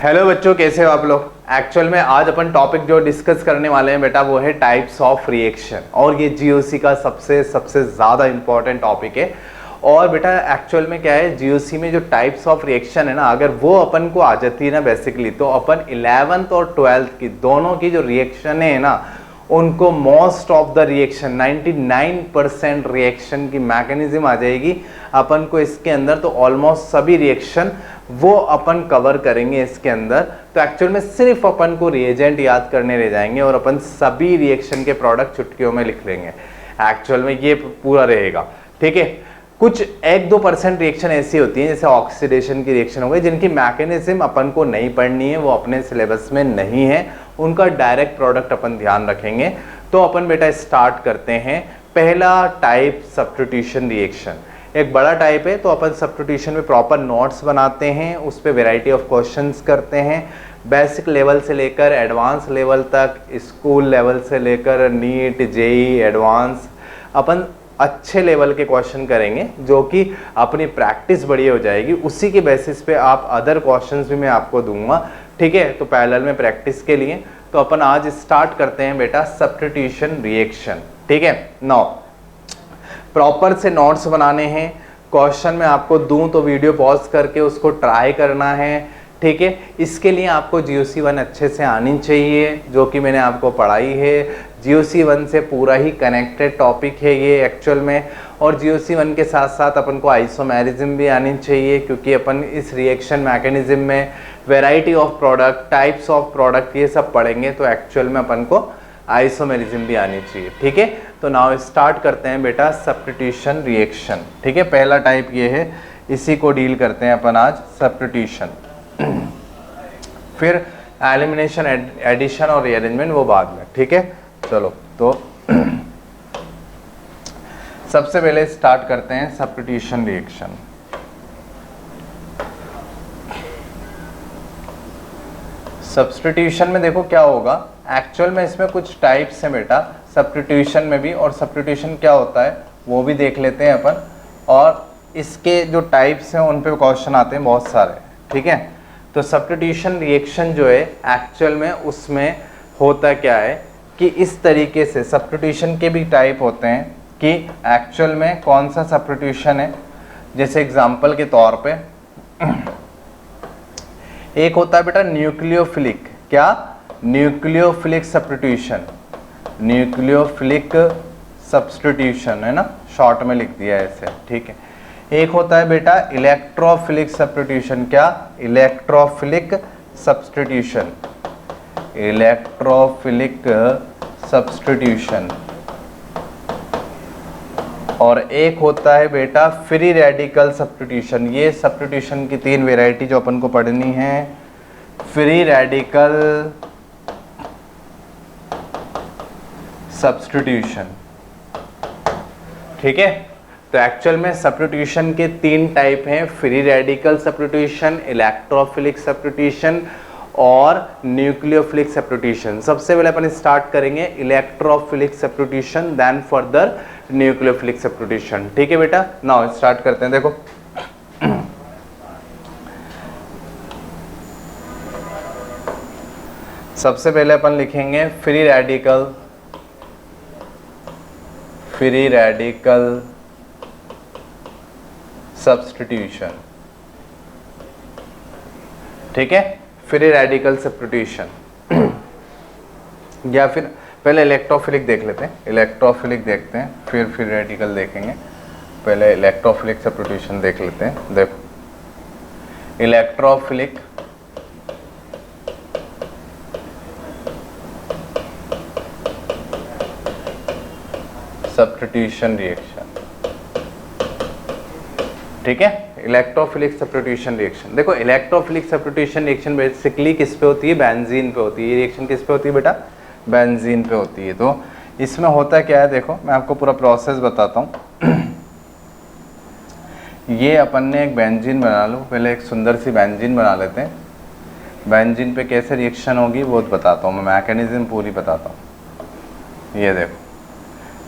Hello बच्चों, कैसे हो आप लोग। एक्चुअल में आज अपन टॉपिक जो डिस्कस करने वाले हैं बेटा वो है टाइप्स ऑफ रिएक्शन, और ये जीओसी का सबसे ज़्यादा इंपॉर्टेंट टॉपिक है। और बेटा एक्चुअल में क्या है, जीओसी में जो टाइप्स ऑफ रिएक्शन है ना, अगर वो अपन को आ जाती है ना बेसिकली, तो अपन 11th और 12th की दोनों की जो रिएक्शन है ना, उनको most of the reaction 99% reaction की मैकेनिज्म आ जाएगी अपन को इसके अंदर। तो ऑलमोस्ट सभी रिएक्शन वो अपन कवर करेंगे इसके अंदर। तो एक्चुअल में सिर्फ अपन को रिएजेंट याद करने रह जाएंगे और अपन सभी रिएक्शन के प्रोडक्ट चुटकियों में लिख लेंगे। एक्चुअल में ये पूरा रहेगा, ठीक है। कुछ 1-2% रिएक्शन ऐसी होती हैं जैसे ऑक्सीडेशन की रिएक्शन हो गई, जिनकी मैकेनिज्म अपन को नहीं पढ़नी है, वो अपने सिलेबस में नहीं है, उनका डायरेक्ट प्रोडक्ट अपन ध्यान रखेंगे। तो अपन बेटा स्टार्ट करते हैं। पहला टाइप सब्स्टिट्यूशन रिएक्शन, एक बड़ा टाइप है। तो अपन सब्स्टिट्यूशन में प्रॉपर नोट्स बनाते हैं, उस पर वेराइटी ऑफ क्वेश्चंस करते हैं, बेसिक लेवल से लेकर एडवांस लेवल तक, स्कूल लेवल से लेकर नीट जेई एडवांस, अपन अच्छे लेवल के क्वेश्चन करेंगे जो कि अपनी प्रैक्टिस बढ़िया हो जाएगी। उसी के बेसिस पे आप अदर क्वेश्चंस भी मैं आपको दूंगा, ठीक है। तो पैरेलल में प्रैक्टिस के लिए तो अपन आज स्टार्ट करते हैं बेटा सब्स्टिट्यूशन रिएक्शन, ठीक है। नाउ प्रॉपर से नोट्स बनाने हैं, क्वेश्चन मैं आपको दूं तो वीडियो पॉज करके उसको ट्राई करना है, ठीक है। इसके लिए आपको जीओसी 1 अच्छे से आनी चाहिए, जो कि मैंने आपको पढ़ाई है। जीओसी 1 से पूरा ही कनेक्टेड टॉपिक है ये एक्चुअल में। और जीओसी 1 के साथ साथ अपन को आइसोमेरिज्म भी आनी चाहिए, क्योंकि अपन इस रिएक्शन मैकेनिज्म में variety of product, types of product, ये सब पढ़ेंगे। तो एक्चुअल में अपन को आइसोमेरिज्म भी आनी चाहिए, ठीक है। तो नाउ स्टार्ट करते हैं बेटा सब्स्टिट्यूशन रिएक्शन, ठीक है। पहला टाइप ये है, इसी को डील करते हैं अपन आज, सब्स्टिट्यूशन। फिर एलिमिनेशन, एडिशन और रीअरेंजमेंट वो बाद में, ठीक है। चलो तो सबसे पहले स्टार्ट करते हैं सब्स्टिट्यूशन रिएक्शन। सब्स्टिट्यूशन में देखो क्या होगा, एक्चुअल में इसमें कुछ टाइप्स हैं बेटा सब्स्टिट्यूशन में भी, और सब्स्टिट्यूशन क्या होता है वो भी देख लेते हैं अपन। और इसके जो टाइप्स हैं उन पे क्वेश्चन आते हैं बहुत सारे, ठीक है। तो सब्स्टिट्यूशन रिएक्शन जो है एक्चुअल में उसमें होता क्या है कि इस तरीके से सब्स्टिट्यूशन के भी टाइप होते हैं कि एक्चुअल में कौन सा सब्स्टिट्यूशन है। जैसे एग्जांपल के तौर पे एक होता है बेटा न्यूक्लियोफिलिक, क्या, न्यूक्लियोफिलिक सब्स्टिट्यूशन, न्यूक्लियोफिलिक सब्स्टिट्यूशन है ना, शॉर्ट में लिख दिया है ऐसे, ठीक है। एक होता है बेटा इलेक्ट्रोफिलिक सब्स्टिट्यूशन, क्या, इलेक्ट्रोफिलिक सब्स्टिट्यूशन, इलेक्ट्रोफिलिक सब्स्टिट्यूशन। और एक होता है बेटा फ्री रेडिकल सब्स्टिट्यूशन। ये सब्स्टिट्यूशन की 3 वेराइटी जो अपन को पढ़नी है। फ्री रेडिकल सब्स्टिट्यूशन, ठीक है। तो एक्चुअल में सब्स्टिट्यूशन के 3 टाइप हैं, free radical substitution, electrophilic substitution और न्यूक्लियोफिलिक सब्स्टिट्यूशन। सबसे पहले अपन स्टार्ट करेंगे electrophilic substitution, then further nucleophilic substitution, ठीक है बेटा। नाउ स्टार्ट करते हैं। देखो सबसे पहले अपन लिखेंगे फ्री रेडिकल सब्स्टिट्यूशन, ठीक है। फ्री रेडिकल सब्स्टिट्यूशन या फिर पहले इलेक्ट्रोफिलिक देख लेते हैं, इलेक्ट्रोफिलिक देखते हैं, फिर फ्री रेडिकल देखेंगे। पहले इलेक्ट्रोफिलिक सब्स्टिट्यूशन देख लेते हैं। देखो इलेक्ट्रोफिलिक सब्स्टिट्यूशन रिएक्शन, ठीक है। इलेक्ट्रोफिलिक सब्स्टिट्यूशन रिएक्शन, देखो इलेक्ट्रोफिलिक सब्स्टिट्यूशन रिएक्शन बेसिकली किस पे होती है, बेंजीन पे होती है। ये रिएक्शन किस पे होती है बेटा, बेंजीन पे होती है। तो इसमें होता क्या है, देखो मैं आपको पूरा प्रोसेस बताता हूँ। ये अपन ने एक बेंजीन बना लो, पहले एक सुंदर सी बेंजीन बना लेते हैं। बेंजीन पे कैसे रिएक्शन होगी वो बताता हूँ मैं, मैकेनिज्म पूरी बताता हूँ। ये देखो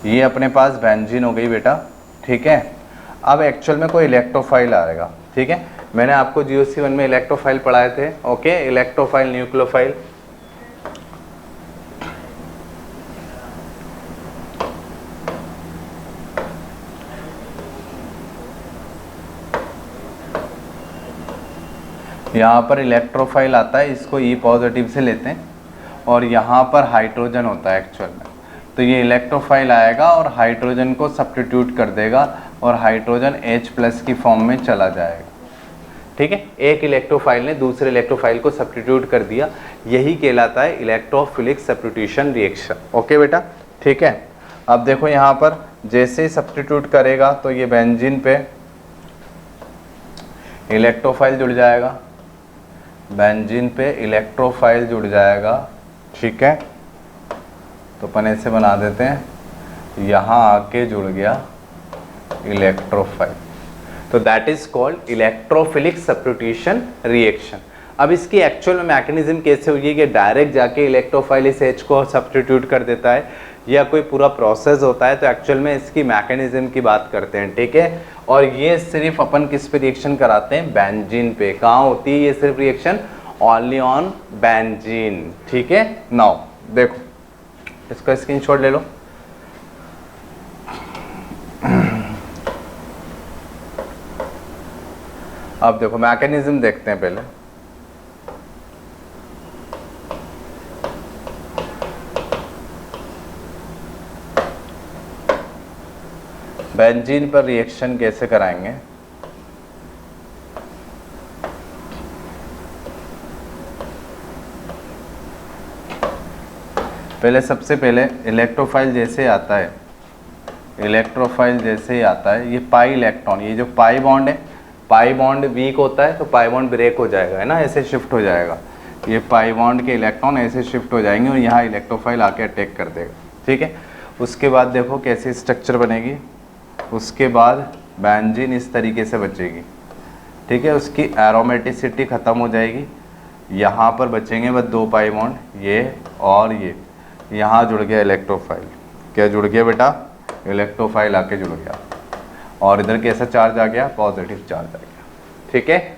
ये अपने पास बेंजीन हो गई बेटा, ठीक है। अब एक्चुअल में कोई इलेक्ट्रोफाइल आएगा, ठीक है, मैंने आपको GOC1 में इलेक्ट्रोफाइल पढ़ाए थे। Okay, electrophile, nucleophile. यहाँ पर इलेक्ट्रोफाइल आता है, इसको E पॉजिटिव से लेते हैं, और यहाँ पर हाइड्रोजन होता है एक्चुअल में। तो ये इलेक्ट्रोफाइल आएगा और हाइड्रोजन को सब्स्टिट्यूट कर देगा और हाइड्रोजन H+ की फॉर्म में चला जाएगा। ठीक है, एक इलेक्ट्रोफाइल ने दूसरे इलेक्ट्रोफाइल को सब्स्टिट्यूट कर दिया, यही कहलाता है इलेक्ट्रोफिलिक सब्स्टिट्यूशन रिएक्शन। ओके बेटा, ठीक है। अब देखो यहाँ पर जैसे ही सब्स्टिट्यूट करेगा तो ये बेंजीन पे इलेक्ट्रोफाइल जुड़ जाएगा, बेंजीन पे इलेक्ट्रोफाइल जुड़ जाएगा। ठीक है, तो अपन ऐसे बना देते हैं, यहाँ आके जुड़ गया इलेक्ट्रोफाइल, तो that is called electrophilic substitution reaction. अब इसकी एक्चुअल में मैकेनिज्म कैसे होगी कि डायरेक्ट जाके इलेक्ट्रोफाइल इस H को सब्स्टिट्यूट कर देता है या कोई पूरा प्रोसेस होता है, तो एक्चुअल में इसकी मैकेनिज्म की बात करते हैं। ठीक है, और ये सिर्फ अपन किस पे रिएक्शन कराते हैं, बेंजीन पे। कहाँ होती है ये सिर्फ रिएक्शन, ओनली ऑन बेंजीन। ठीक है, नाउ देखो इसका स्क्रीनशॉट ले लो। अब देखो मैकेनिज्म देखते हैं पहले। बेंजीन पर रिएक्शन कैसे कराएंगे, पहले सबसे पहले इलेक्ट्रोफाइल जैसे आता है, इलेक्ट्रोफाइल जैसे ही आता है, ये पाई इलेक्ट्रॉन, ये जो पाई बॉन्ड है, पाई बॉन्ड वीक होता है तो पाई बॉन्ड ब्रेक हो जाएगा, है ना, ऐसे शिफ्ट हो जाएगा। ये पाई बॉन्ड के इलेक्ट्रॉन ऐसे शिफ्ट हो जाएंगे और यहाँ इलेक्ट्रोफाइल आके अटैक कर देगा। ठीक है, उसके बाद देखो कैसी स्ट्रक्चर बनेगी। उसके बाद बेंजीन इस तरीके से बचेगी। ठीक है, उसकी एरोमेटिसिटी ख़त्म हो जाएगी। यहाँ पर बचेंगे बस 2 पाई बॉन्ड, ये और ये। यहाँ जुड़ गया इलेक्ट्रोफाइल। क्या जुड़ गया बेटा, इलेक्ट्रोफाइल आके जुड़ गया, और इधर कैसा चार्ज आ गया, पॉजिटिव चार्ज आ गया। ठीक है,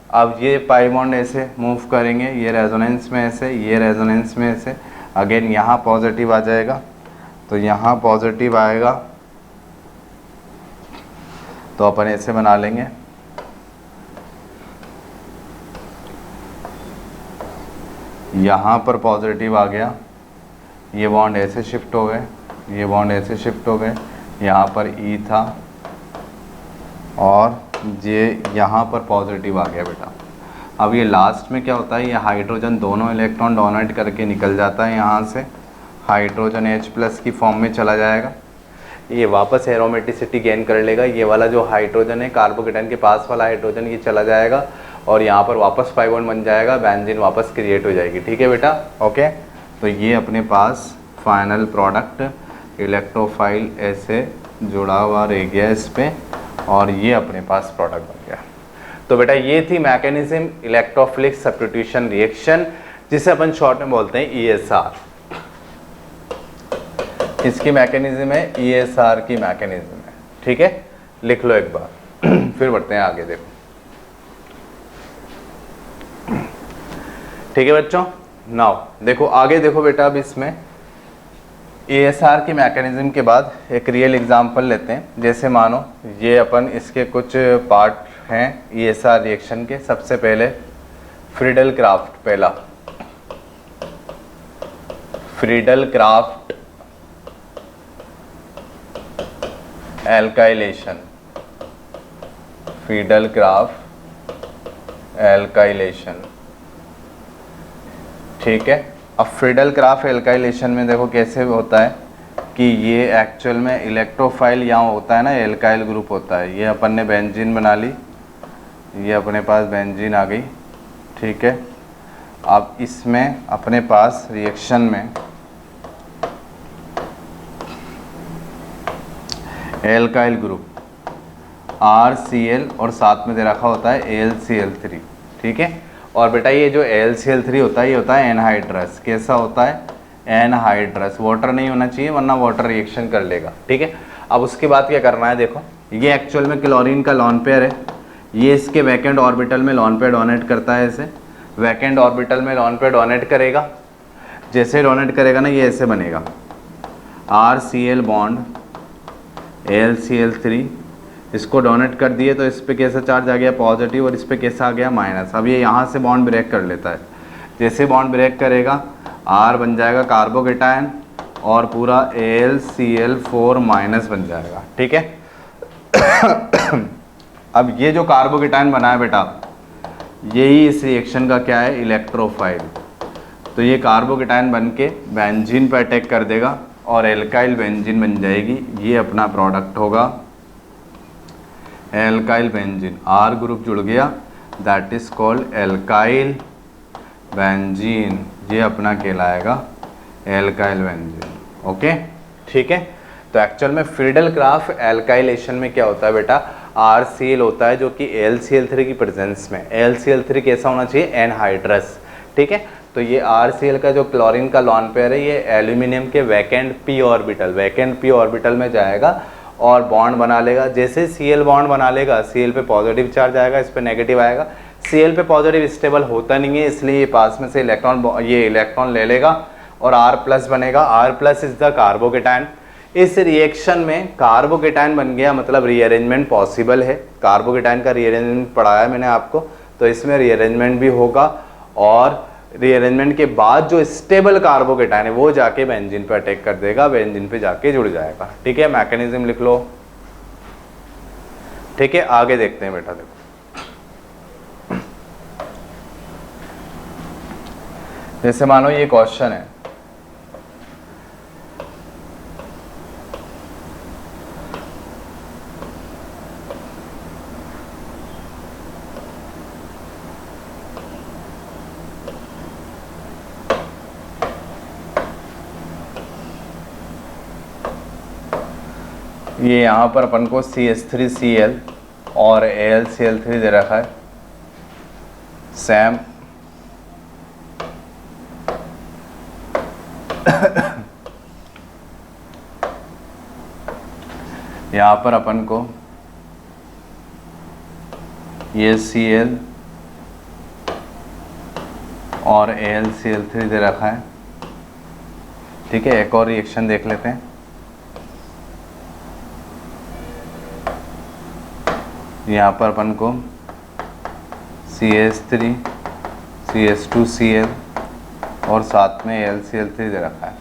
अब ये पाई बॉन्ड ऐसे मूव करेंगे, ये रेजोनेंस में ऐसे, ये रेजोनेंस में ऐसे, अगेन यहाँ पॉजिटिव आ जाएगा, तो यहाँ पॉजिटिव आएगा, तो अपन ऐसे बना लेंगे। यहाँ पर पॉजिटिव आ गया, ये बॉन्ड ऐसे शिफ्ट हो गए, ये बॉन्ड ऐसे शिफ्ट हो गए, यहाँ पर E था और ये यहाँ पर पॉजिटिव आ गया बेटा। अब ये लास्ट में क्या होता है, ये हाइड्रोजन दोनों इलेक्ट्रॉन डोनेट करके निकल जाता है, यहाँ से हाइड्रोजन H+ की फॉर्म में चला जाएगा। ये वापस एरोमेटिसिटी गेन कर लेगा, ये वाला जो हाइड्रोजन है कार्बोकेटाइन के पास वाला हाइड्रोजन, ये चला जाएगा और यहाँ पर वापस पाई बॉन्ड बन जाएगा, बेंजीन वापस क्रिएट हो जाएगी। ठीक है बेटा, ओके। तो ये अपने पास फाइनल प्रोडक्ट इलेक्ट्रोफाइल ऐसे जुड़ा हुआ रह गया इस पे, और ये अपने पास प्रोडक्ट बन गया। तो बेटा ये थी मैकेनिज्म इलेक्ट्रोफिलिक सब्स्टिट्यूशन रिएक्शन, जिसे अपन शॉर्ट में बोलते हैं ESR। इसकी मैकेनिज्म है ESR की मैकेनिज्म है। ठीक है, लिख लो एक बार फिर बढ़ते हैं आगे। देखो ठीक है बच्चों, नाउ देखो आगे देखो बेटा। अब इसमें ESR की मैकेनिज्म के बाद एक रियल एग्जांपल लेते हैं। जैसे मानो ये अपन इसके कुछ पार्ट हैं ESR रिएक्शन के। सबसे पहले फ्रीडल क्राफ्ट, पहला Friedel craft alkylation, Friedel craft alkylation. ठीक है, अब फ्रीडल क्राफ्ट एल्काइलेशन में देखो कैसे होता है कि ये एक्चुअल में इलेक्ट्रोफाइल यहाँ होता है ना, एल्काइल ग्रुप होता है। ये अपन ने बेंजीन बना ली, ये अपने पास बेंजीन आ गई। ठीक है, अब इसमें अपने पास रिएक्शन में एल्काइल ग्रुप RCl और साथ में दे रखा होता है AlCl3। ठीक है, और बेटा ये जो AlCl3 होता है ये होता है एनहाइड्रस। कैसा होता है, एनहाइड्रस। वाटर नहीं होना चाहिए वरना वाटर रिएक्शन कर लेगा। ठीक है, अब उसके बाद क्या करना है, देखो ये एक्चुअल में क्लोरीन का लॉन पेयर है, ये इसके वैकेंट ऑर्बिटल में लॉन पे डोनेट करता है, ऐसे वैकेंट ऑर्बिटल में लॉन पे डोनेट करेगा। जैसे डोनेट करेगा ना, ये ऐसे बनेगा RCl बॉन्ड AlCl3, इसको डोनेट कर दिए तो इस पे कैसा चार्ज आ गया पॉजिटिव और इस पे कैसा आ गया माइनस। अब ये यहाँ से बॉन्ड ब्रेक कर लेता है, जैसे बॉन्ड ब्रेक करेगा R बन जाएगा कार्बोकेटायन और पूरा AlCl4 माइनस बन जाएगा, ठीक है। अब ये जो कार्बोकेटायन बना है बेटा, यही इस रिएक्शन का क्या है, इलेक्ट्रोफाइल। तो ये कार्बोकेटायन बन के बेंजीन पर अटैक कर देगा और एल्काइल बेंजीन बन जाएगी। ये अपना प्रोडक्ट होगा एल्काइल बेंजीन, R ग्रुप जुड़ गया, that is called alkyl benzene. ये अपना कहलाएगा एल्काइल बेंजीन, ओके, ठीक है। तो एक्चुअल में फ्रीडल क्राफ्ट एल्काइलेशन में क्या होता है बेटा, RCl होता है जो कि AlCl3 की प्रेजेंस में, AlCl3 कैसा होना चाहिए, एनहाइड्रस, ठीक है। तो ये RCl का जो क्लोरीन का लॉन पेयर है, ये एल्यूमिनियम के वैकेंट p ऑर्बिटल में जाएगा और बॉन्ड बना लेगा। जैसे Cl बॉन्ड बना लेगा, Cl पे पॉजिटिव चार्ज आएगा, इस पे नेगेटिव आएगा। Cl पे पॉजिटिव स्टेबल होता नहीं है, इसलिए ये पास में से इलेक्ट्रॉन ले लेगा और R+ बनेगा। R+ is the carbocation. इस रिएक्शन में कार्बोकेटायन बन गया, मतलब रीअरेंजमेंट पॉसिबल है। कार्बोकेटायन का रीअरेंजमेंट पढ़ाया मैंने आपको, तो इसमें रीअरेंजमेंट भी होगा और रीअरेंजमेंट के बाद जो स्टेबल कार्बोकेटायन है वो जाके बेंजीन पे अटैक कर देगा, बेंजीन पे जाके जुड़ जाएगा, ठीक है। मैकेनिज्म लिख लो, ठीक है। आगे देखते हैं बेटा, देखो जैसे मानो ये क्वेश्चन है, ये यहाँ पर अपन को CH3Cl और AlCl3 दे रखा है, सैम यहाँ पर अपन को ये Cl और AlCl3 दे रखा है, ठीक है। एक और रिएक्शन देख लेते हैं। यहाँ पर अपन को CH3 CH2Cl और साथ में AlCl3 दे रखा है।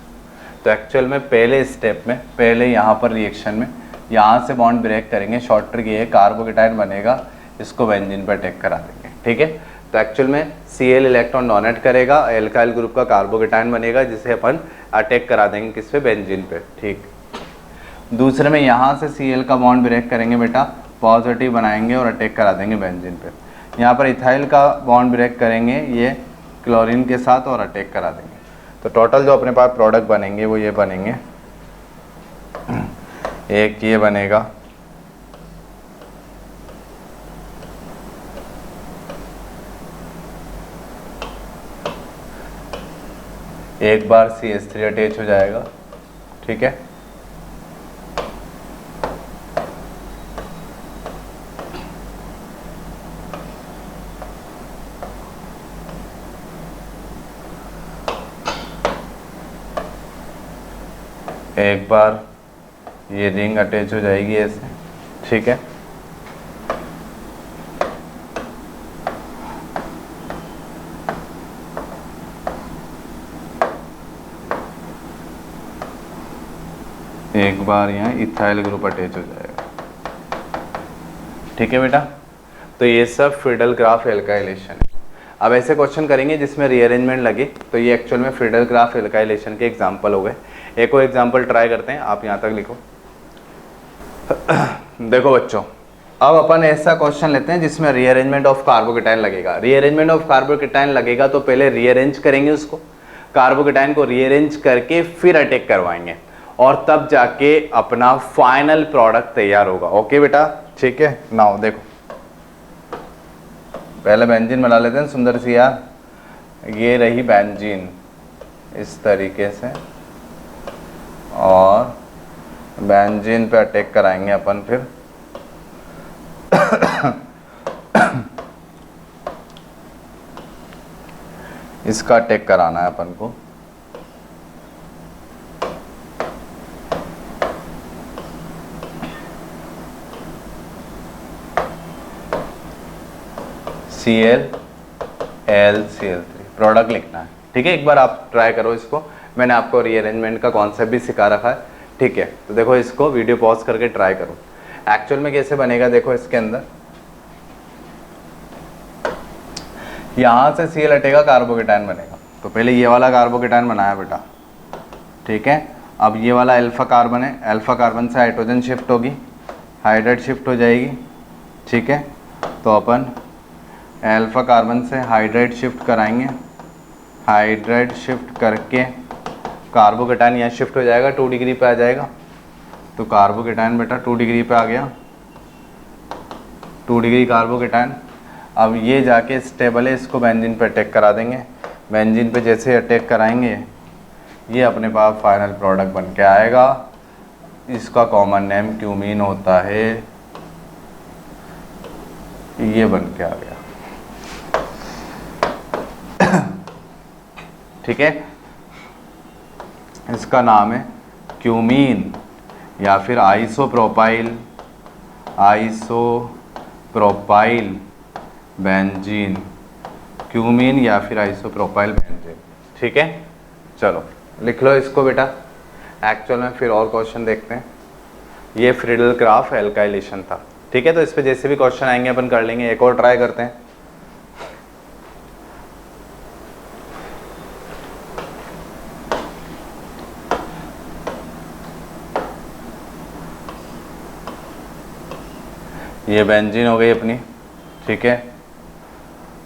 तो एक्चुअल में पहले स्टेप में, पहले यहाँ पर रिएक्शन में यहाँ से बॉन्ड ब्रेक करेंगे, शॉर्ट ट्रिक ये है, कार्बोकेटायन बनेगा, इसको बेंजीन पर अटैक करा देंगे, ठीक है। तो एक्चुअल में Cl इलेक्ट्रॉन डोनेट करेगा, एल्काइल ग्रुप का कार्बोकेटायन बनेगा, जिसे अपन अटैक करा देंगे किस पे, बेंजीन पे, ठीक। दूसरे में यहाँ से Cl का बॉन्ड ब्रेक करेंगे बेटा, पॉजिटिव बनाएंगे और अटैक करा देंगे बेंजीन पे। यहाँ पर इथाइल का बॉन्ड ब्रेक करेंगे ये क्लोरीन के साथ और अटैक करा देंगे। तो टोटल जो अपने पास प्रोडक्ट बनेंगे वो ये बनेंगे, एक ये बनेगा, एक बार CH3 अटैच हो जाएगा, ठीक है। एक बार ये रिंग अटैच हो जाएगी ऐसे, ठीक है। एक बार यहाँ इथाइल ग्रुप अटैच हो जाएगा, ठीक है बेटा। तो ये सब फ्रीडल क्राफ्ट एल्काइलेशन है। अब ऐसे क्वेश्चन करेंगे जिसमें रीअरेंजमेंट लगे, तो ये एक्चुअल में फ्रीडल क्राफ्ट एल्काइलेशन के एग्जांपल हो गए। एक और एग्जांपल ट्राई करते हैं, आप यहाँ तक लिखो। देखो बच्चों, अब अपन ऐसा क्वेश्चन लेते हैं जिसमें रीअरेंजमेंट ऑफ कार्बोकेटायन लगेगा। रीअरेंजमेंट ऑफ कार्बोकेटायन लगेगा तो पहले रीअरेंज करेंगे उसको, कार्बोकेटायन को रीअरेंज करके फिर अटैक करवाएंगे और तब जाके अपना फाइनल प्रोडक्ट तैयार होगा। ओके बेटा, ठीक है। नाउ देखो, पहले बेंजीन बना लेते हैं सुंदर सी यार। ये रही बेंजीन इस तरीके से, और बेंजीन पे अटैक कराएंगे अपन फिर। इसका अटैक कराना है अपन को। ClLCl3 प्रोडक्ट लिखना है, ठीक है। एक बार आप ट्राई करो इसको, मैंने आपको रीअरेंजमेंट का कॉन्सेप्ट भी सिखा रखा है, ठीक है। तो देखो इसको वीडियो पॉज करके ट्राई करो। एक्चुअल में कैसे बनेगा देखो, इसके अंदर यहाँ से Cl हटेगा, कार्बोकेटायन बनेगा। तो पहले ये वाला कार्बोकेटायन बनाया बेटा, ठीक है। अब ये वाला अल्फा कार्बन है, अल्फा कार्बन से हाइड्रोजन शिफ्ट होगी, हाइड्रेट शिफ्ट हो जाएगी, ठीक है। तो अपन अल्फा कार्बन से हाइड्रेट शिफ्ट कराएंगे, हाइड्रेट शिफ्ट करके कार्बोकेटायन यहाँ शिफ्ट हो जाएगा, 2 डिग्री पे आ जाएगा। तो कार्बोकेटायन बेटा 2 डिग्री पे आ गया, 2 डिग्री कार्बोकेटायन। अब ये जाके स्टेबल है, इसको बेंजीन पे अटैक करा देंगे। बेंजीन पे जैसे अटैक कराएंगे, ये अपने पास फाइनल प्रोडक्ट बन के आएगा। इसका कॉमन नेम क्यूमीन होता है, ये बन के आ गया, ठीक है। इसका नाम है क्यूमीन या फिर आइसोप्रोपाइल, आइसोप्रोपाइल बेंजीन, क्यूमीन या फिर आइसोप्रोपाइल बेंजीन, ठीक है। चलो लिख लो इसको बेटा। एक्चुअल में फिर और क्वेश्चन देखते हैं। ये फ्रीडल क्राफ्ट एल्काइलेशन था, ठीक है। तो इस पे जैसे भी क्वेश्चन आएंगे अपन कर लेंगे। एक और ट्राई करते हैं। ये बेंजीन हो गई अपनी, ठीक है।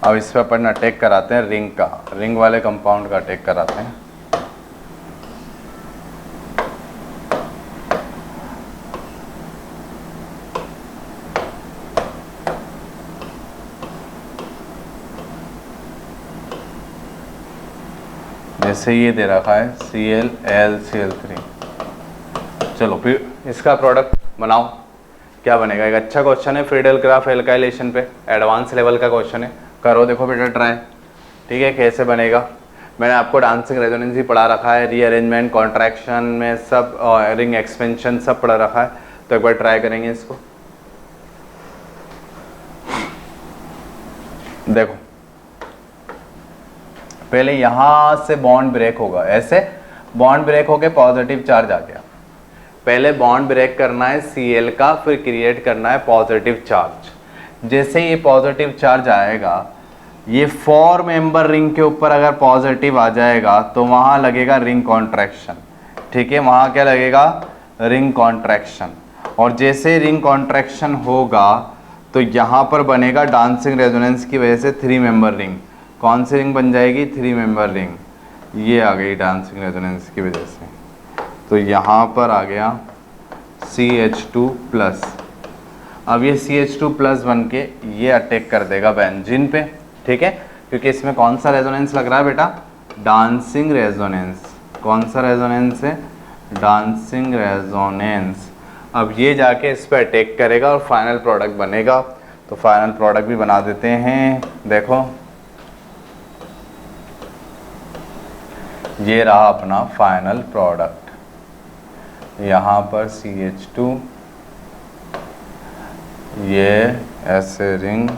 अब इस पर अपन अटैक कराते हैं रिंग का, रिंग वाले कंपाउंड का अटैक कराते हैं। जैसे ये दे रखा है ClLCl3। चलो फिर इसका प्रोडक्ट बनाओ, क्या बनेगा। एक अच्छा क्वेश्चन है फ्रीडल क्राफ्ट एल्काइलेशन पे, एडवांस लेवल का क्वेश्चन है। करो देखो बेटा ट्राई, ठीक है। कैसे बनेगा, मैंने आपको डांसिंग रेजोनेंस भी पढ़ा रखा है, रीअरेंजमेंट, कॉन्ट्रैक्शन में सब, रिंग एक्सपेंशन सब पढ़ा रखा है। तो एक बार ट्राई करेंगे इसको। देखो पहले यहां से बॉन्ड ब्रेक होगा, ऐसे बॉन्ड ब्रेक होके पॉजिटिव चार्ज आ गया। पहले बॉन्ड ब्रेक करना है Cl का, फिर क्रिएट करना है पॉजिटिव चार्ज। जैसे ये पॉजिटिव चार्ज आएगा, ये 4 मेंबर रिंग के ऊपर अगर पॉजिटिव आ जाएगा तो वहां लगेगा रिंग कॉन्ट्रैक्शन, ठीक है। वहां क्या लगेगा, रिंग कॉन्ट्रैक्शन। और जैसे रिंग कॉन्ट्रैक्शन होगा तो यहाँ पर बनेगा डांसिंग रेजोनेंस की वजह से 3 मेंबर रिंग। कौन सी रिंग बन जाएगी, 3 मेंबर रिंग। ये आ गई डांसिंग रेजोनेंस की वजह से। तो यहाँ पर आ गया CH2+। अब ये CH2+ बन के ये अटैक कर देगा बेंजीन पे, ठीक है। क्योंकि इसमें कौन सा रेजोनेंस लग रहा है बेटा, डांसिंग रेजोनेंस। कौन सा रेजोनेंस है, डांसिंग रेजोनेंस। अब ये जाके इस पर अटैक करेगा और फाइनल प्रोडक्ट बनेगा। तो फाइनल प्रोडक्ट भी बना देते हैं। देखो ये रहा अपना फाइनल प्रोडक्ट। यहाँ पर CH2, ये ऐसे रिंग,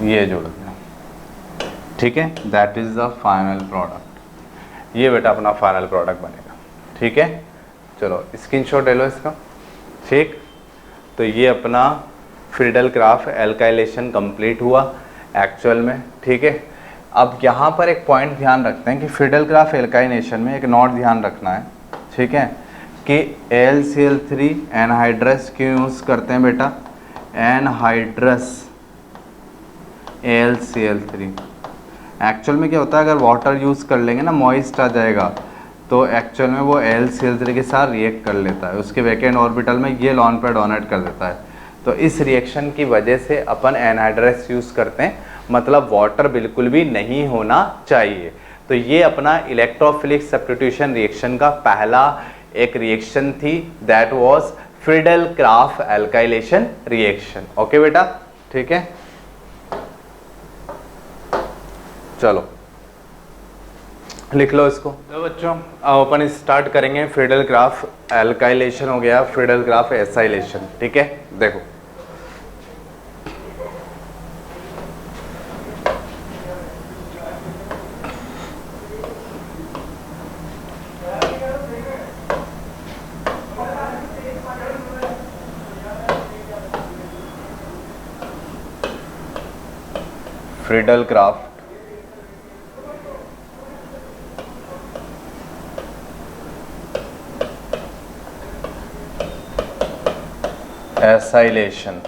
ये जुड़ गया, ठीक है। That is the final product. ये बेटा अपना फाइनल प्रोडक्ट बनेगा, ठीक है। चलो स्क्रीनशॉट ले लो इसका, ठीक। तो ये अपना फ्रीडल क्राफ्ट एल्काइलेशन कंप्लीट हुआ एक्चुअल में, ठीक है। अब यहाँ पर एक पॉइंट ध्यान रखते हैं कि फ्रीडल क्राफ्ट एल्काइलेशन में एक नोट ध्यान रखना है, ठीक है, कि LCl3 एनहाइड्रस क्यों यूज़ करते हैं बेटा, एनहाइड्रस LCl3। एक्चुअल में क्या होता है, अगर वाटर यूज़ कर लेंगे ना, मॉइस्ट आ जाएगा, तो एक्चुअल में वो LCl3 के साथ रिएक्ट कर लेता है, उसके वैकेंट ऑर्बिटल में ये लॉन पेयर डोनेट कर देता है। तो इस रिएक्शन की वजह से अपन एनहाइड्रस यूज़ करते हैं, मतलब वाटर बिल्कुल भी नहीं होना चाहिए। तो ये अपना इलेक्ट्रोफिलिक सब्स्टिट्यूशन रिएक्शन का पहला एक रिएक्शन थी, that was Friedel craft alkylation reaction. Okay बेटा, ठीक है। चलो लिख लो इसको। तो बच्चों अब अपन स्टार्ट करेंगे। फ्रीडल ग्राफ एल्काइलेशन हो गया, फ्रीडल ग्राफ एसाइलेशन। ठीक है, देखो फ्रीडल ग्राफ एसाइलेशन।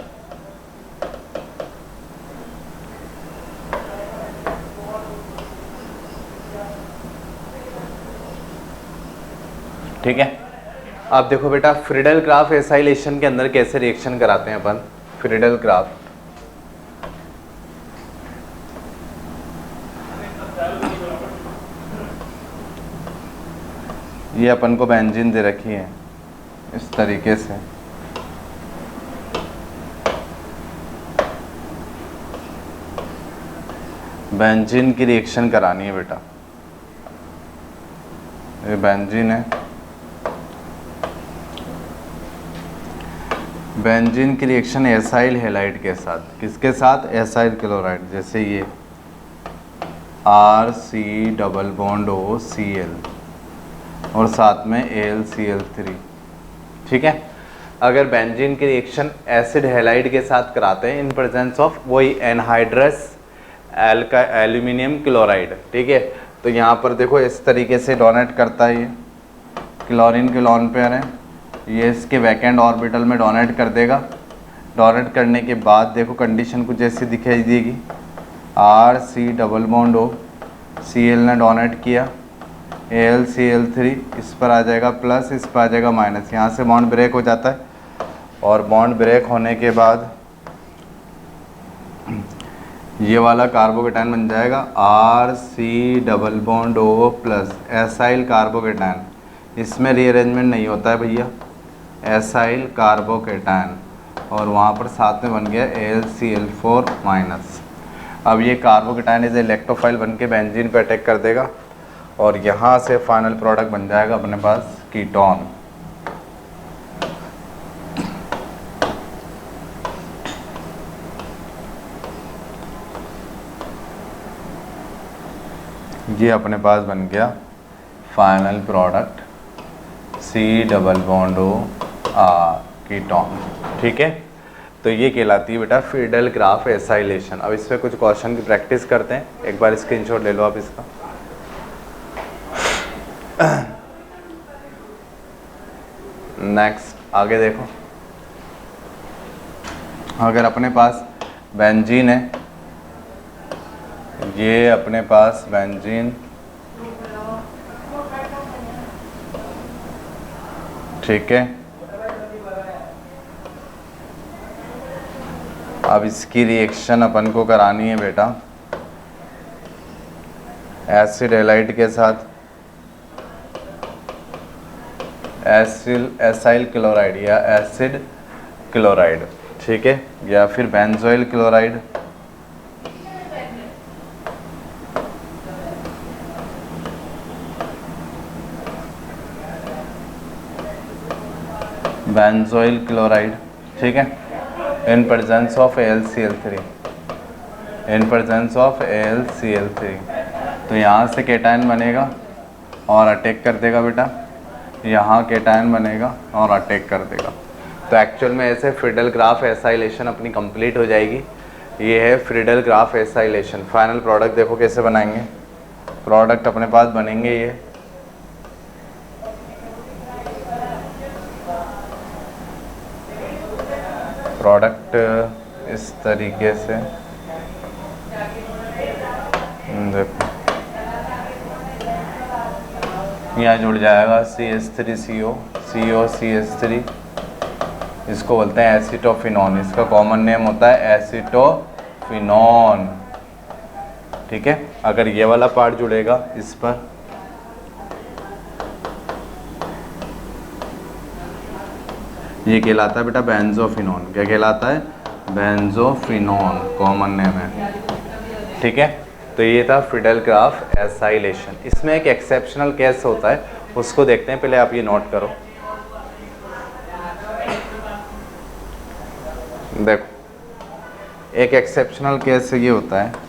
ठीक है, अब देखो बेटा फ्रीडल ग्राफ एसाइलेशन के अंदर कैसे रिएक्शन कराते हैं अपन। फ्रीडल ग्राफ ये अपन को बेंजीन दे रखी है इस तरीके से, बेंजीन की रिएक्शन करानी है बेटा। ये बेंजीन है, बेंजीन की रिएक्शन एसाइल हैलाइड के साथ, किसके साथ, एसाइल क्लोराइड। जैसे ये RC डबल बॉन्ड OCl और साथ में AlCl3। ठीक है, अगर बेंजीन की रिएक्शन एसिड हैलाइड के साथ कराते हैं इन प्रेजेंस ऑफ वही एनहाइड्रस एल्यूमिनियम क्लोराइड। ठीक है, तो यहाँ पर देखो इस तरीके से डोनेट करता है, ये क्लोरीन के लॉन पेयर है, ये इसके वैकेंट ऑर्बिटल में डोनेट कर देगा। डोनेट करने के बाद देखो कंडीशन कुछ ऐसी दिखाई देगी, RC डबल बॉन्ड OCl ने डोनेट किया, AlCl3 इस पर आ जाएगा प्लस, इस पर आ जाएगा माइनस, यहाँ से बॉन्ड ब्रेक हो जाता है। और बॉन्ड ब्रेक होने के बाद ये वाला कार्बोकेटाइन बन जाएगा RC double bond O plus acyl carbocation. इसमें रीअरेंजमेंट नहीं होता है भैया, एसाइल कार्बोकेटाइन, और वहाँ पर साथ में बन गया AlCl4 माइनस। अब ये कार्बोकेटाइन इज इलेक्ट्रोफाइल बन के बेंजीन पर अटैक कर देगा और यहाँ से फाइनल प्रोडक्ट बन जाएगा अपने पास कीटोन। ये अपने पास बन गया final product C double bond O R ketone. ठीक है, तो ये कहलाती है बेटा फ्रीडल ग्राफ एसाइलेशन। अब इस पर कुछ क्वेश्चन की प्रैक्टिस करते हैं, एक बार स्क्रीनशॉट ले लो आप इसका। नेक्स्ट आगे देखो, अगर अपने पास बेंजीन है, ये अपने पास बेंजीन, ठीक है, अब इसकी रिएक्शन अपन को करानी है बेटा एसिड हैलाइड के साथ, एसाइल क्लोराइड या एसिड क्लोराइड। ठीक है, या फिर बेंजोइल क्लोराइड, बेंजोइल क्लोराइड। ठीक है, in presence of AlCl3, in presence of AlCl3। तो यहाँ से केटायन बनेगा और अटैक कर देगा बेटा, यहाँ केटायन बनेगा और अटैक कर देगा। तो एक्चुअल में ऐसे फ्रीडल ग्राफ एसाइलेशन अपनी कंप्लीट हो जाएगी। ये है Friedel graph acylation. Final product देखो कैसे बनाएंगे। प्रोडक्ट अपने पास बनेंगे ये प्रोडक्ट इस तरीके से, देखो यहाँ जुड़ जाएगा CH3CO, COCH3, इसको बोलते हैं एसिटोफिनॉन, इसका कॉमन नेम होता है एसिटोफिनॉन। ठीक है, अगर ये वाला पार्ट जुड़ेगा इस पर, ये कहलाता है बेटा बेंजोफिनॉन। क्या कहलाता है? बेंजोफिनॉन, कॉमन नेम है। ठीक है, तो ये था फ्रीडल ग्राफ एसाइलेशन। इसमें एक एक्सेप्शनल केस होता है, उसको देखते हैं। पहले आप ये नोट करो, देखो एक एक्सेप्शनल केस ये होता है,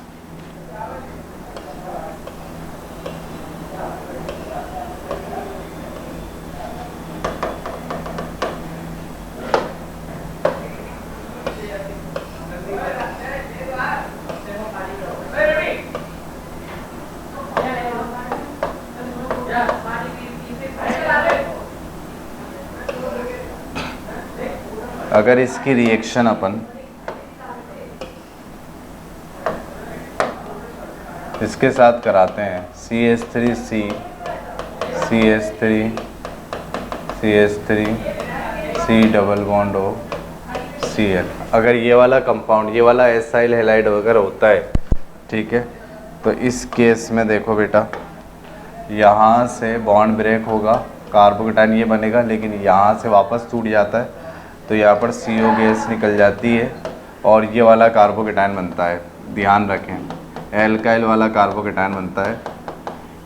अगर इसकी रिएक्शन अपन इसके साथ कराते हैं CH3C CH3 CH3 C double bond O Cl, अगर ये वाला कंपाउंड, ये वाला एसाइल हैलाइड वगैरह होता है, ठीक है, तो इस केस में देखो बेटा, यहाँ से बॉन्ड ब्रेक होगा, कार्बोकेटाइन ये बनेगा, लेकिन यहाँ से वापस टूट जाता है, तो यहाँ पर CO गैस निकल जाती है और ये वाला कार्बोकेटाइन बनता है। ध्यान रखें, एल्काइल वाला कार्बोकेटाइन बनता है,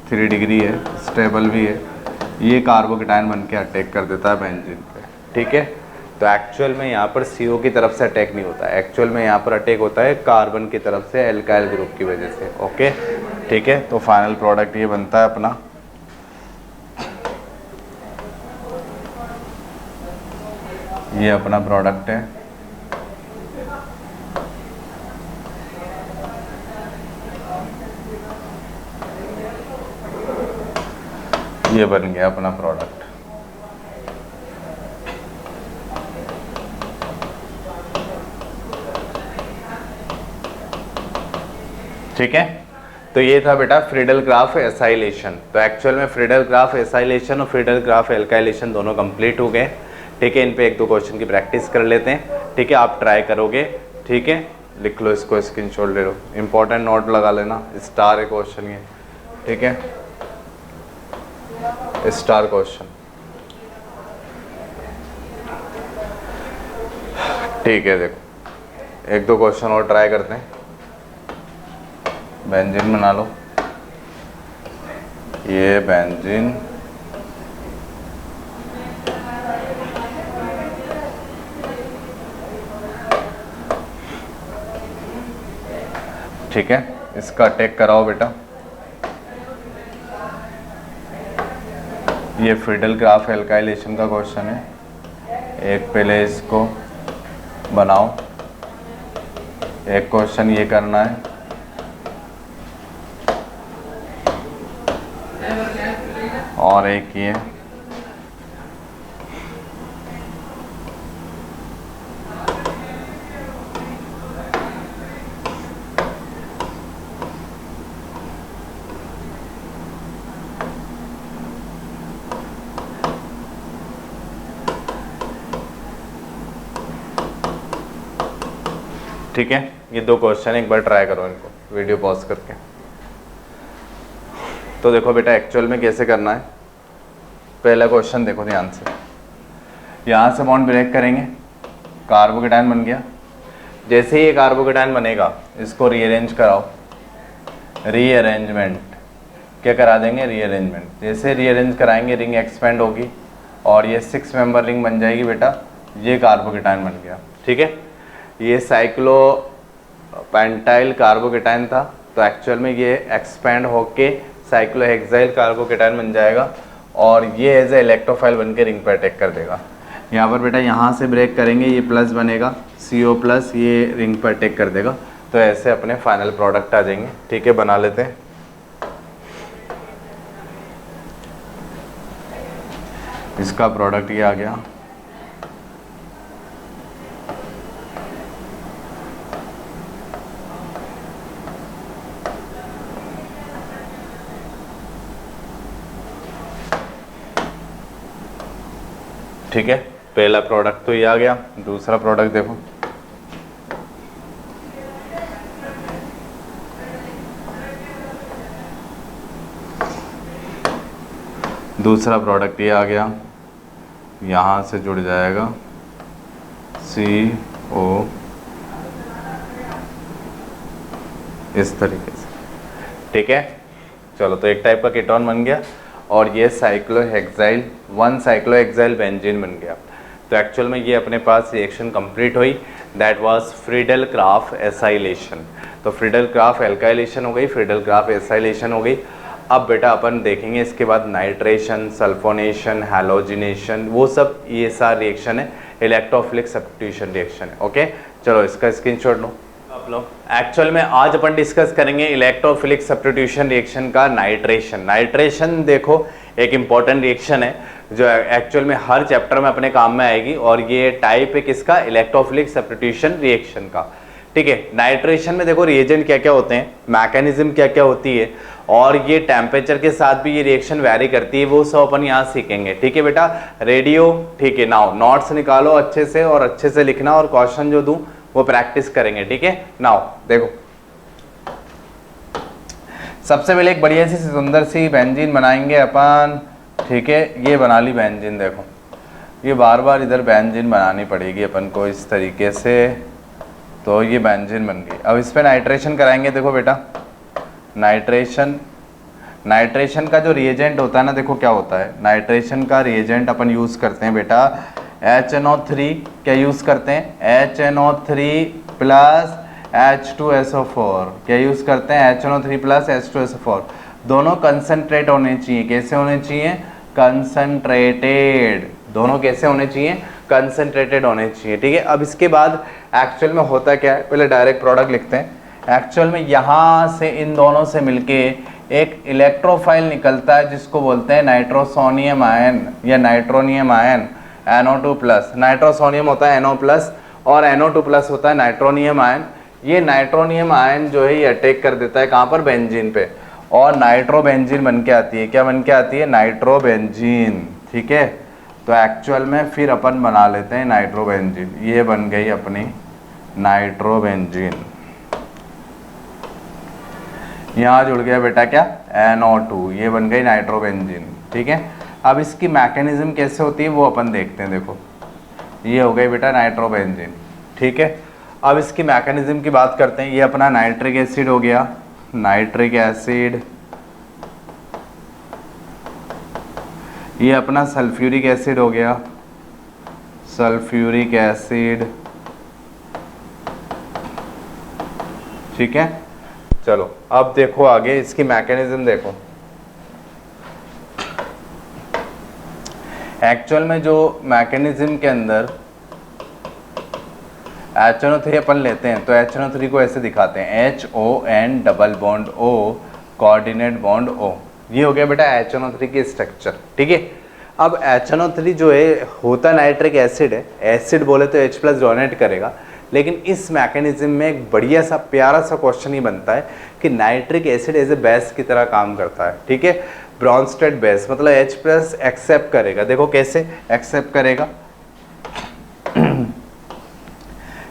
3 डिग्री है, स्टेबल भी है, ये कार्बोकेटाइन बन के अटैक कर देता है बेंजीन पे, ठीक है। तो एक्चुअल में यहाँ पर CO की तरफ से अटैक नहीं होता है, एक्चुअल में यहाँ पर अटैक होता है कार्बन की तरफ से, एल्काइल ग्रुप की वजह से। ओके, ठीक है। तो फाइनल प्रोडक्ट ये बनता है अपना, ये अपना प्रोडक्ट है, ये बन गया अपना प्रोडक्ट। ठीक है, तो ये था बेटा फ्रीडल ग्राफ एसाइलेशन। तो एक्चुअल में फ्रीडल ग्राफ एसाइलेशन और फ्रीडल ग्राफ एल्काइलेशन दोनों कंप्लीट हो गए, ठीक है। इन पे 1-2 क्वेश्चन की प्रैक्टिस कर लेते हैं, ठीक है। आप ट्राई करोगे, ठीक है, लिख लो इसको, स्क्रीनशॉट ले लो, इंपॉर्टेंट नोट लगा लेना, स्टार है क्वेश्चन ये, ठीक है, स्टार क्वेश्चन, ठीक है। देखो 1-2 क्वेश्चन और ट्राई करते हैं। बेंजीन बना लो, ये बेंजीन, ठीक है, इसका अटैक कराओ बेटा। ये फ्रीडल ग्राफ एल्काइलेशन का क्वेश्चन है, एक पहले इसको बनाओ, एक क्वेश्चन ये करना है, और एक ये, ठीक है। ये 2 क्वेश्चन एक बार ट्राई करो इनको, वीडियो पॉज करके। तो देखो बेटा एक्चुअल में कैसे करना है, पहला क्वेश्चन देखो ध्यान से, यहाँ से बॉन्ड ब्रेक करेंगे, कार्बोकेटाइन बन गया। जैसे ही ये कार्बोकेटाइन बनेगा, इसको रीअरेंज कराओ, रीअरेंजमेंट, क्या करा देंगे, रीअरेंजमेंट। जैसे रीअरेंज कराएंगे रिंग एक्सपेंड होगी और ये 6 मेंबर रिंग बन जाएगी बेटा, ये कार्बोकेटाइन बन गया, ठीक है। ये साइक्लोपेंटाइल कार्बोकेटाइन था, तो एक्चुअल में ये एक्सपेंड होके साइक्लोहेक्साइल कार्बोकेटाइन बन जाएगा और ये एज ए इलेक्ट्रोफाइल बन के रिंग पर अटैक कर देगा। यहाँ पर बेटा यहाँ से ब्रेक करेंगे, ये प्लस बनेगा, CO+, ये रिंग पर अटैक कर देगा। तो ऐसे अपने फाइनल प्रोडक्ट आ जाएंगे, ठीक है। बना लेते हैं, इसका प्रोडक्ट ये आ गया, ठीक है। पहला प्रोडक्ट तो ये आ गया, दूसरा प्रोडक्ट देखो, दूसरा प्रोडक्ट ये आ गया, यहाँ से जुड़ जाएगा CO, इस तरीके से, ठीक है। चलो तो एक टाइप का कीटोन बन गया और ये साइक्लोहेक्साइल 1 साइक्लोहेक्साइल बेंजीन बन गया। तो एक्चुअल में ये अपने पास रिएक्शन कंप्लीट हुई, दैट वाज फ्रीडल-क्राफ्ट एसाइलेशन। तो फ्रीडल-क्राफ्ट एल्काइलेशन हो गई, फ्रीडल-क्राफ्ट एसाइलेशन हो गई। अब बेटा अपन देखेंगे इसके बाद नाइट्रेशन, सल्फोनेशन, हैलोजिनेशन, वो सब ये सारा रिएक्शन है, इलेक्ट्रोफिलिक सब्स्टिट्यूशन रिएक्शन है। ओके, चलो इसका स्क्रीनशॉट लो आप लोग। एक्चुअल में आज अपन डिस्कस करेंगे इलेक्ट्रोफिलिक सब्स्टिट्यूशन रिएक्शन का नाइट्रेशन। नाइट्रेशन देखो एक इंपॉर्टेंट रिएक्शन है जो एक्चुअल में हर चैप्टर में अपने काम में आएगी, और ये टाइप है किसका, इलेक्ट्रोफिलिक सब्स्टिट्यूशन रिएक्शन का। ठीक है, नाइट्रेशन में देखो रिएजेंट क्या क्या होते हैं, मैकेनिज्म क्या क्या होती है, और ये टेम्परेचर के साथ भी ये रिएक्शन वैरी करती है, वो सब अपन यहाँ सीखेंगे। ठीक है बेटा, रेडियो। ठीक है, नाउ नोट्स निकालो अच्छे से और अच्छे से लिखना, और क्वेश्चन जो दूं वो प्रैक्टिस करेंगे। ठीक है, नाउ देखो सबसे पहले एक बढ़िया सी सुंदर सी बेंजीन बनाएंगे अपन। ठीक है, ये बना ली बेंजीन। देखो ये बार बार इधर बेंजीन बनानी पड़ेगी अपन को इस तरीके से, तो ये बेंजीन बन गई। अब इस पर नाइट्रेशन कराएंगे। देखो बेटा नाइट्रेशन का जो रिएजेंट होता है ना, देखो क्या होता है, नाइट्रेशन का रिएजेंट अपन यूज़ करते हैं बेटा HNO3। क्या यूज़ करते हैं, HNO3 प्लस H2SO4। क्या यूज़ करते हैं, HNO3 प्लस H2SO4। दोनों कंसनट्रेट होने चाहिए। कैसे होने चाहिए, कंसनट्रेटेड। दोनों कैसे होने चाहिए, कंसनट्रेटेड होने चाहिए। ठीक है, अब इसके बाद एक्चुअल में होता क्या है, पहले डायरेक्ट प्रोडक्ट लिखते हैं। एक्चुअल में यहाँ से इन दोनों से मिलके एक इलेक्ट्रोफाइल निकलता है जिसको बोलते हैं नाइट्रोसोनियम आयन या nitronium ion, NO2 plus. Nitrosonium होता है NO प्लस और NO2 प्लस होता है नाइट्रोनियम आयन। ये नाइट्रोनियम आयन जो है ये अटैक कर देता है कहाँ पर, बेंजीन पे, और नाइट्रोबेंजीन बन के आती है। क्या बन के आती है, नाइट्रोबेंजीन। ठीक है, तो एक्चुअल में फिर अपन बना लेते हैं नाइट्रोबेंजीन। ये बन गई अपनी नाइट्रोबेंजीन। यहाँ जुड़ गया बेटा क्या, NO2, ये बन गई नाइट्रोबेंजीन। ठीक है, अब इसकी मैकेनिज्म कैसे होती है वो अपन देखते हैं। देखो ये हो गई बेटा नाइट्रोबेंजीन। ठीक है, अब इसकी मैकेनिज्म की बात करते हैं। ये अपना नाइट्रिक एसिड हो गया, नाइट्रिक एसिड। ये अपना सल्फ्यूरिक एसिड हो गया, सल्फ्यूरिक एसिड। ठीक है, चलो अब देखो आगे इसकी मैकेनिज्म देखो। एक्चुअल में जो मैकेनिज्म के अंदर HNO3 अपन लेते हैं, तो HNO3 को ऐसे दिखाते हैं HON double bond O coordinate bond O। ये हो गया बेटा HNO3 की स्ट्रक्चर। ठीक है, अब HNO3 जो है होता नाइट्रिक एसिड है, एसिड बोले तो H प्लस डोनेट करेगा, लेकिन इस मैकेनिज्म में एक बढ़िया सा प्यारा सा क्वेश्चन ही बनता है कि nitric acid as a base की तरह काम करता है। ठीक है, ब्रॉन्स्टेड बेस मतलब H प्लस एक्सेप्ट करेगा। देखो कैसे एक्सेप्ट करेगा,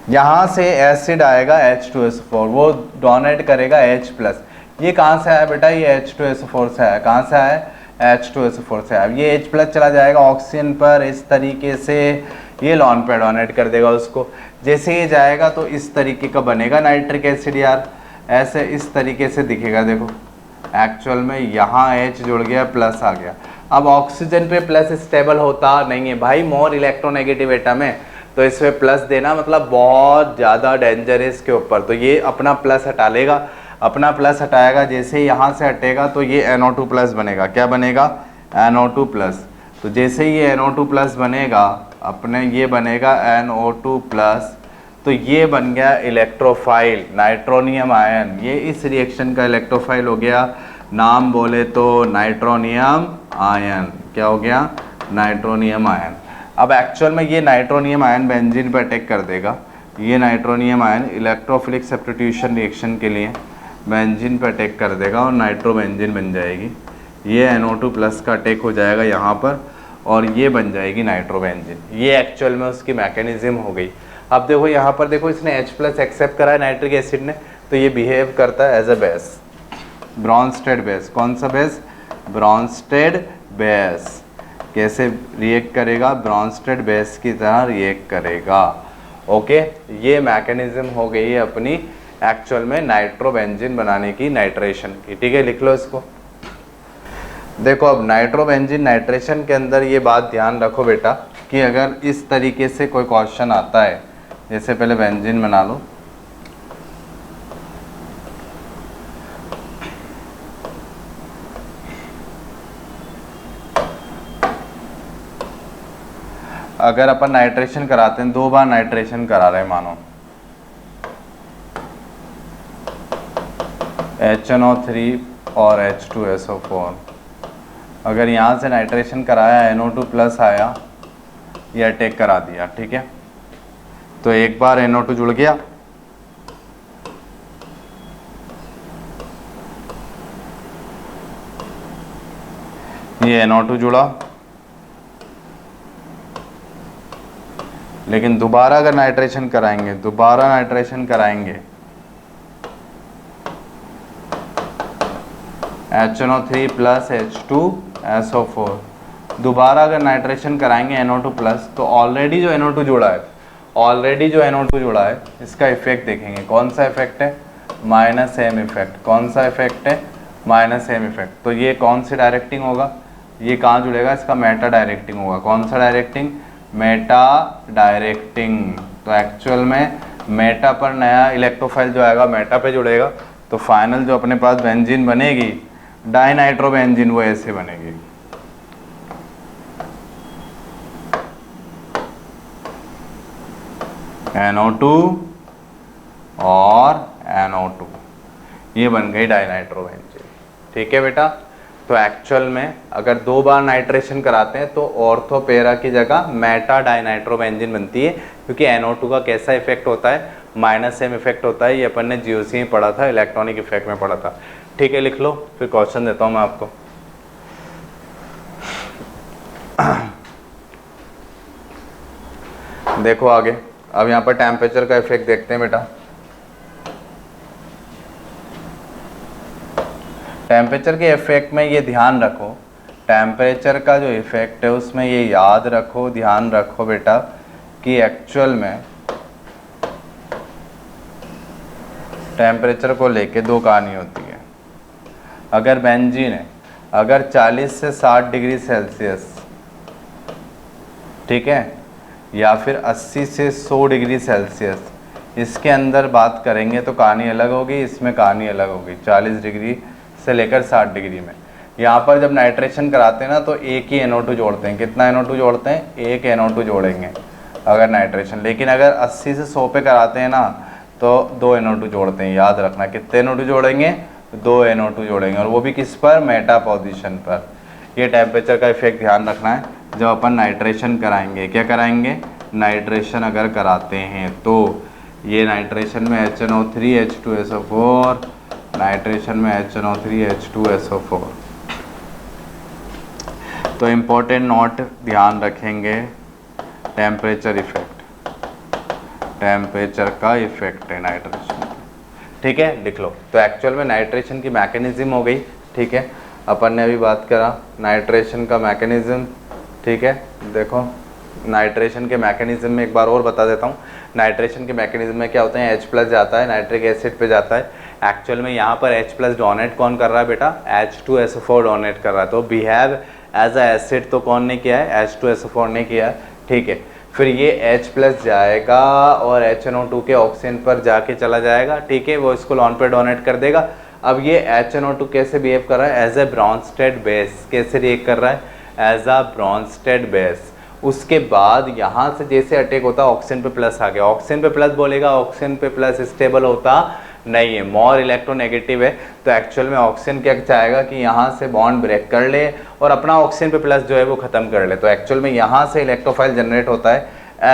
यहाँ से एसिड आएगा H2SO4, वो डोनेट करेगा H प्लस। ये कहाँ से आया बेटा, ये H2SO4 से आया। कहाँ से आया, H2SO4 से आया। ये H प्लस चला जाएगा ऑक्सीजन पर, इस तरीके से ये लॉन पे डोनेट कर देगा उसको। जैसे ये जाएगा तो इस तरीके का बनेगा नाइट्रिक एसिड यार, ऐसे इस तरीके से दिखेगा। देखो एक्चुअल में यहाँ H जुड़ गया, प्लस आ गया। अब ऑक्सीजन पे प्लस स्टेबल होता नहीं है भाई, मोर इलेक्ट्रोनेगेटिव एटम है, तो इसमें प्लस देना मतलब बहुत ज़्यादा डेंजर है इसके ऊपर। तो ये अपना प्लस हटा लेगा, अपना प्लस हटाएगा, जैसे यहाँ से हटेगा तो ये NO2 प्लस बनेगा। क्या बनेगा, NO2 प्लस। तो जैसे ये NO2 प्लस बनेगा अपने, ये बनेगा NO2 प्लस, तो ये बन गया इलेक्ट्रोफाइल नाइट्रोनियम आयन। ये इस रिएक्शन का इलेक्ट्रोफाइल हो गया, नाम बोले तो नाइट्रोनियम आयन। क्या हो गया, नाइट्रोनियम आयन। अब एक्चुअल में ये नाइट्रोनियम आयन बेंजीन पर अटैक कर देगा। ये nitronium ion electrophilic substitution reaction के लिए बेंजीन पर अटैक कर देगा और नाइट्रोबेंजीन बन जाएगी। ये NO2 प्लस का अटैक हो जाएगा यहाँ पर और ये बन जाएगी नाइट्रोबेंजीन। ये एक्चुअल में उसकी मैकेनिज्म हो गई। अब देखो यहाँ पर देखो, इसने H प्लस एक्सेप्ट करा है नाइट्रिक एसिड ने, तो ये बिहेव करता है as a base, Bronsted base. कौन सा बेस, ब्रॉन्स्टेड बेस। कैसे रिएक्ट करेगा, ब्रॉन्स्टेड बेस की तरह रिएक्ट करेगा। ओके, ये मैकेनिज्म हो गई है अपनी एक्चुअल में नाइट्रोबेंजीन बनाने की, नाइट्रेशन की। ठीक है, लिख लो इसको। देखो अब नाइट्रोबेंजीन नाइट्रेशन के अंदर ये बात ध्यान रखो बेटा कि अगर इस तरीके से कोई क्वेश्चन आता है, जैसे पहले बेंजीन बना लो, अगर अपन नाइट्रेशन कराते हैं, 2 बार नाइट्रेशन करा रहे हैं, मानो HNO3 और H2SO4, अगर यहाँ से नाइट्रेशन कराया, NO2 प्लस आया, ये अटैक करा दिया। ठीक है, तो एक बार NO2 जुड़ गया, ये NO2 जुड़ा, लेकिन दोबारा अगर नाइट्रेशन कराएंगे, दोबारा नाइट्रेशन कराएंगे, HNO3 प्लस H2SO4, दोबारा अगर नाइट्रेशन कराएंगे NO2 प्लस, तो ऑलरेडी जो NO2 जुड़ा है, इसका इफेक्ट देखेंगे। कौन सा इफेक्ट है? Minus M effect. कौन सा इफेक्ट है? Minus M effect. तो ये कौन सी डायरेक्टिंग होगा? ये कहाँ जुड़ेगा? इसका मेटा डायरेक्टिंग होगा। कौन सा डायरेक्टिंग? Meta directing. तो एक्चुअल में मेटा पर नया इलेक्ट्रोफाइल जो आएगा मेटा पे जुड़ेगा, तो फाइनल जो अपने पास बेंजीन बनेगी, डाइनाइट्रोबेंजीन, वो ऐसे बनेगी। NO2 और NO2, ये बन गई डाइनाइट्रोबेंजीन। ठीक है बेटा, तो एक्चुअल में अगर 2 बार नाइट्रेशन कराते हैं तो ऑर्थो पैरा की जगह मेटा डाइनाइट्रोबेंजीन बनती है, क्योंकि NO2 का कैसा इफेक्ट होता है? माइनस एम इफेक्ट होता है। ये अपन ने GOC में पढ़ा था, इलेक्ट्रॉनिक इफेक्ट में पढ़ा था। ठीक है, लिख लो, फिर क्वेश्चन देता हूँ मैं आपको। देखो आगे, अब यहाँ पर टेम्परेचर का इफेक्ट देखते हैं बेटा। टेम्परेचर के इफेक्ट में ये ध्यान रखो, टेम्परेचर का जो इफेक्ट है उसमें ये याद रखो, ध्यान रखो बेटा कि एक्चुअल में टेम्परेचर को लेके 2 कहानी होती है। अगर बेंजीन है, अगर 40 से 60 डिग्री सेल्सियस, ठीक है, या फिर 80 से 100 डिग्री सेल्सियस, इसके अंदर बात करेंगे तो कहानी अलग होगी, इसमें कहानी अलग होगी। 40 डिग्री से लेकर 60 डिग्री में यहाँ पर जब नाइट्रेशन कराते हैं ना, तो एक ही NO2 जोड़ते हैं। कितना NO2 जोड़ते हैं? एक NO2 जोड़ेंगे अगर नाइट्रेशन। लेकिन अगर 80 से 100 पे कराते हैं ना, तो 2 NO2 जोड़ते हैं। याद रखना, कितने NO2 जोड़ेंगे? 2 NO2 जोड़ेंगे, और वो भी किस पर? मेटा पोजीशन पर। ये टेम्परेचर का इफेक्ट ध्यान रखना है जब अपन नाइट्रेशन कराएंगे। क्या कराएंगे? नाइट्रेशन अगर कराते हैं तो ये नाइट्रेशन में HNO3 H2SO4, नाइट्रेशन में HNO3 H2SO4। तो इम्पोर्टेंट नोट ध्यान रखेंगे, टेम्परेचर इफेक्ट, टेम्परेचर का इफेक्ट है नाइट्रेशन। ठीक है, लिख लो। तो एक्चुअल में नाइट्रेशन की मैकेनिज्म हो गई। ठीक है, अपन ने अभी बात करा नाइट्रेशन का मैकेनिज्म। ठीक है, देखो नाइट्रेशन के मैकेनिज्म में एक बार और बता देता हूँ। नाइट्रेशन के मैकेनिज्म में क्या होता है? H+ जाता है नाइट्रिक एसिड पे जाता है। एक्चुअल में यहाँ पर H+ डोनेट कौन कर रहा है बेटा? H2SO4 डोनेट कर रहा है। तो बिहेव एज अ एसिड तो कौन ने किया है? H2SO4 ने किया है। ठीक है, फिर ये H+ जाएगा और HNO2 के ऑक्सीजन पर जाके चला जाएगा। ठीक है, वो इसको लॉन पे डोनेट कर देगा। अब ये HNO2 कैसे बिहेव कर रहा है? As a Bronsted base. कैसे रिएक्ट कर रहा है? As a Bronsted base. उसके बाद यहाँ से जैसे अटैक होता है, ऑक्सीजन पे प्लस आ गया। ऑक्सीजन पे प्लस बोलेगा, ऑक्सीजन पे प्लस स्टेबल होता नहीं है, मोर इलेक्ट्रोनेगेटिव है। तो एक्चुअल में ऑक्सीजन क्या चाहेगा कि यहाँ से बॉन्ड ब्रेक कर ले और अपना ऑक्सीजन पे प्लस जो है वो खत्म कर ले। तो एक्चुअल में यहाँ से इलेक्ट्रोफाइल जनरेट होता है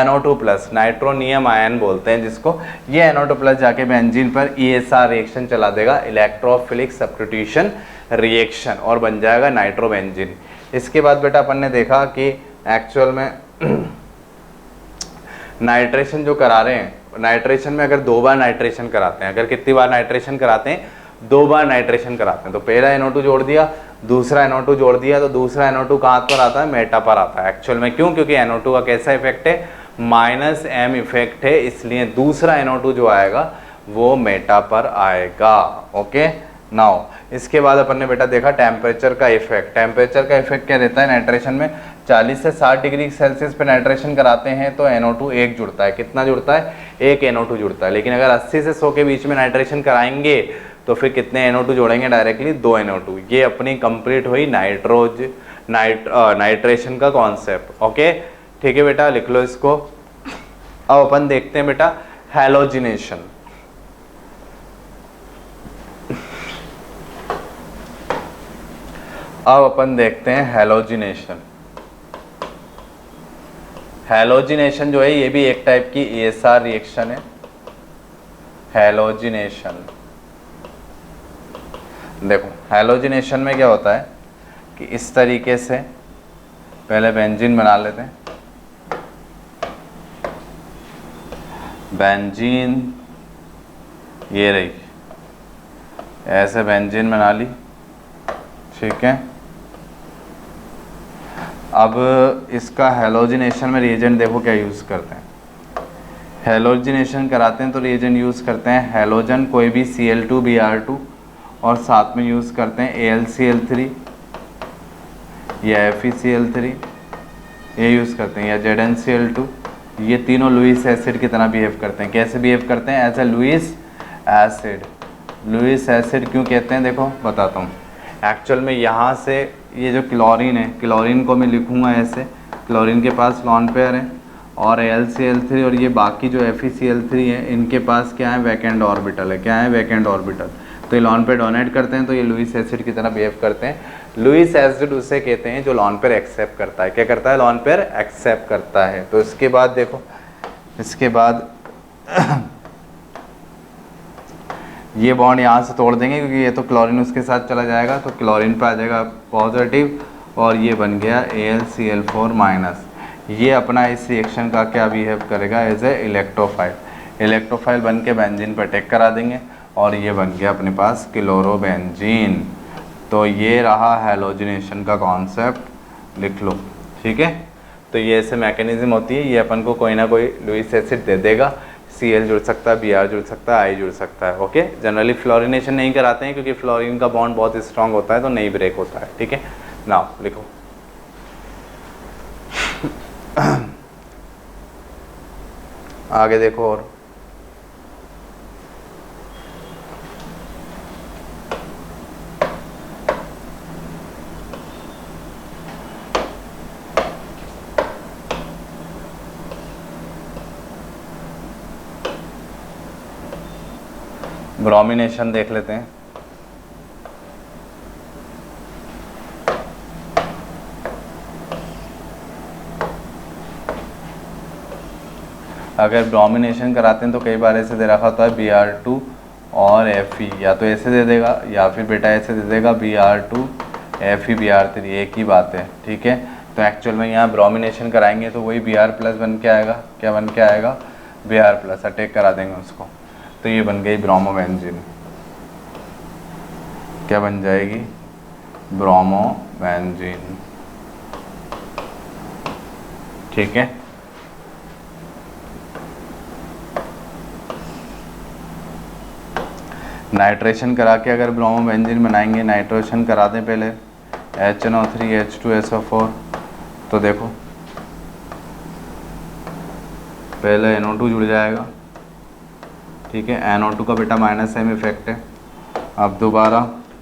NO2 प्लस, नाइट्रोनियम आयन बोलते हैं जिसको। ये NO2 प्लस जाके बेंजीन पर ESR रिएक्शन चला देगा, इलेक्ट्रोफिलिक सब्स्टिट्यूशन रिएक्शन, और बन जाएगा नाइट्रोबेंजीन। इसके बाद बेटा अपन ने देखा कि एक्चुअल में नाइट्रेशन जो करा रहे हैं, नाइट्रेशन में अगर 2 बार नाइट्रेशन कराते हैं, अगर कितनी बार नाइट्रेशन कराते हैं? 2 बार नाइट्रेशन कराते हैं। तो पहला NO2 जोड़ दिया, दूसरा NO2 जोड़ दिया, तो दूसरा NO2 कहाँ पर आता है? मेटा पर आता है एक्चुअल में। क्यों? क्योंकि NO2 का कैसा इफेक्ट है? माइनस एम इफेक्ट है, इसलिए दूसरा NO2 जो आएगा वो मेटा पर आएगा। ओके, नाउ इसके बाद अपन ने बेटा देखा टेम्परेचर का इफेक्ट। टेम्परेचर का इफेक्ट क्या रहता है नाइट्रेशन में? 40 से 60 डिग्री सेल्सियस पे नाइट्रेशन कराते हैं तो NO2 एक जुड़ता है। कितना जुड़ता है? एक NO2 जुड़ता है। लेकिन अगर 80 से 100 के बीच में नाइट्रेशन कराएंगे तो फिर कितने NO2 जोड़ेंगे? Directly 2 NO2। ये अपनी कंप्लीट हुई नाइट्रेशन का कॉन्सेप्ट। ओके, ठीक है बेटा, लिख लो इसको। अब अपन देखते हैं बेटा हैलोजिनेशन। अब अपन देखते हैं हैलोजिनेशन। हैलोजिनेशन जो है ये भी एक टाइप की ESR रिएक्शन है। हैलोजिनेशन, देखो हैलोजिनेशन में क्या होता है कि इस तरीके से पहले बेंजीन बना लेते हैं। बेंजीन ये रही, ऐसे बेंजीन बना ली, ठीक है। अब इसका हैलोजिनेशन में रिएजेंट देखो क्या यूज़ करते हैं। हैलोजिनेशन कराते हैं तो रिएजेंट यूज़ करते हैं हैलोजन, कोई भी Cl2Br2, और साथ में यूज़ करते हैं AlCl3 या FeCl3, ये यूज़ करते हैं, या ZnCl2। ये तीनों लुईस एसिड की तरह बिहेव करते हैं। कैसे बिहेव करते हैं? As a Lewis acid. Lewis acid क्यों कहते हैं देखो बताता हूँ। एक्चुअल में यहाँ से ये जो क्लोरीन है, क्लोरीन को मैं लिखूँगा ऐसे, क्लोरीन के पास लॉन पेयर है, और AlCl3 और ये बाकी जो FeCl3 है इनके पास क्या है? वैकेंट ऑर्बिटल है। क्या है? Vacant orbital. तो ये लॉन पेयर डोनेट करते हैं तो ये लुईस एसिड की तरह बिहेव करते हैं। लुईस एसिड उसे कहते हैं जो लॉन पेयर एक्सेप्ट करता है। क्या करता है? लॉन पेयर एक्सेप्ट करता है। तो इसके बाद देखो, इसके बाद ये बॉन्ड यहाँ से तोड़ देंगे क्योंकि ये तो क्लोरीन उसके साथ चला जाएगा, तो क्लोरीन पे आ जाएगा पॉजिटिव, और ये बन गया AlCl4-। ये अपना इस रिएक्शन का क्या बिहेव करेगा? As a electrophile. इलेक्ट्रोफाइल बन के बेंजीन पर अटैक करा देंगे, और ये बन गया अपने पास क्लोरोबेंजीन। तो ये रहा हैलोजिनेशन का कॉन्सेप्ट, लिख लो, ठीक है। तो ये ऐसे मैकेनिज्म होती है। ये अपन को कोई ना कोई लुईस एसिड दे देगा, Cl जुड़ सकता है, Br जुड़ सकता है, I जुड़ सकता है। ओके, जनरली फ्लोरिनेशन नहीं कराते हैं क्योंकि फ्लोरीन का बॉन्ड बहुत स्ट्रांग होता है तो नहीं ब्रेक होता है, ठीक है। नाउ लिखो आगे देखो। और ब्रोमिनेशन देख लेते हैं। अगर ब्रोमिनेशन कराते हैं तो कई बार ऐसे दे रखा होता है Br2 और Fe, या तो ऐसे दे देगा या फिर बेटा ऐसे दे देगा Br2 Fe Br3, एक ही बात है, ठीक है। तो एक्चुअल में यहाँ ब्रोमिनेशन कराएंगे तो वही Br प्लस बन के आएगा। क्या बन के आएगा? Br प्लस, अटैक करा देंगे उसको, तो ये बन गई ब्रोमोबेंजीन। क्या बन जाएगी? ब्रोमोबेंजीन, ठीक है। नाइट्रेशन करा के अगर ब्रोमोबेंजीन बनाएंगे, नाइट्रेशन करा दें पहले HNO3 H2SO4, तो देखो पहले NO2 जुड़ जाएगा, ठीक है। NO2 का बेटा -M इफेक्ट है। अब दोबारा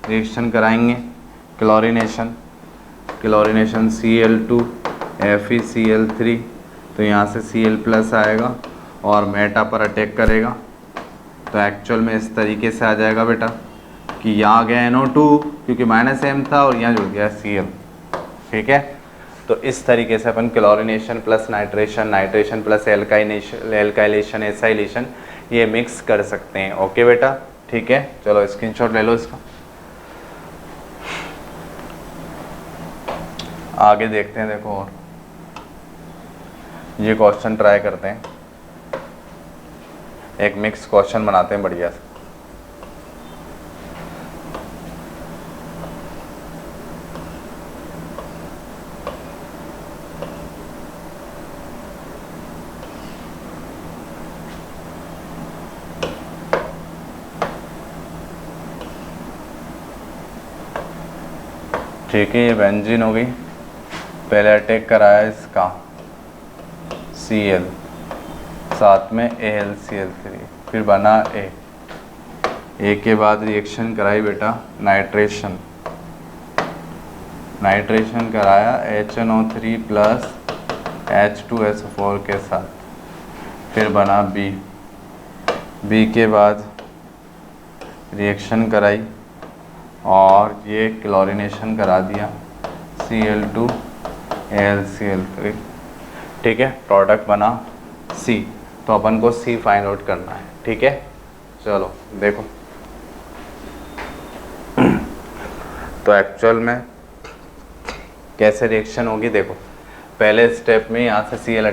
रिएक्शन कराएंगे, क्लोरिनेशन, क्लोरिनेशन Cl2 FeCl3, तो यहाँ से Cl+ आएगा और मेटा पर अटैक करेगा। तो एक्चुअल में इस तरीके से आ जाएगा बेटा कि यहाँ आ गया NO2 क्योंकि -M था और यहाँ जुड़ गया Cl, ठीक है। तो इस तरीके से अपन chlorination plus nitration, nitration plus alkylation, acylation ये मिक्स कर सकते हैं। ओके बेटा, ठीक है। चलो स्क्रीनशॉट ले लो इसका। आगे देखते हैं, देखो और ये क्वेश्चन ट्राई करते हैं, एक मिक्स क्वेश्चन बनाते हैं बढ़िया से। ठीक है, ये बेंजीन हो गई। पहले अटैक कराया इसका Cl, साथ में AlCl3, फिर बना ए के बाद रिएक्शन कराई बेटा नाइट्रेशन कराया HNO3 प्लस H2SO4 के साथ, फिर बना बी के बाद रिएक्शन कराई और ये क्लोरीनेशन करा दिया Cl2 AlCl3, ठीक है, प्रोडक्ट बना C। तो अपन को C फाइंड आउट करना है, ठीक है। चलो देखो, तो एक्चुअल में कैसे रिएक्शन होगी देखो। पहले स्टेप में यहाँ से Cl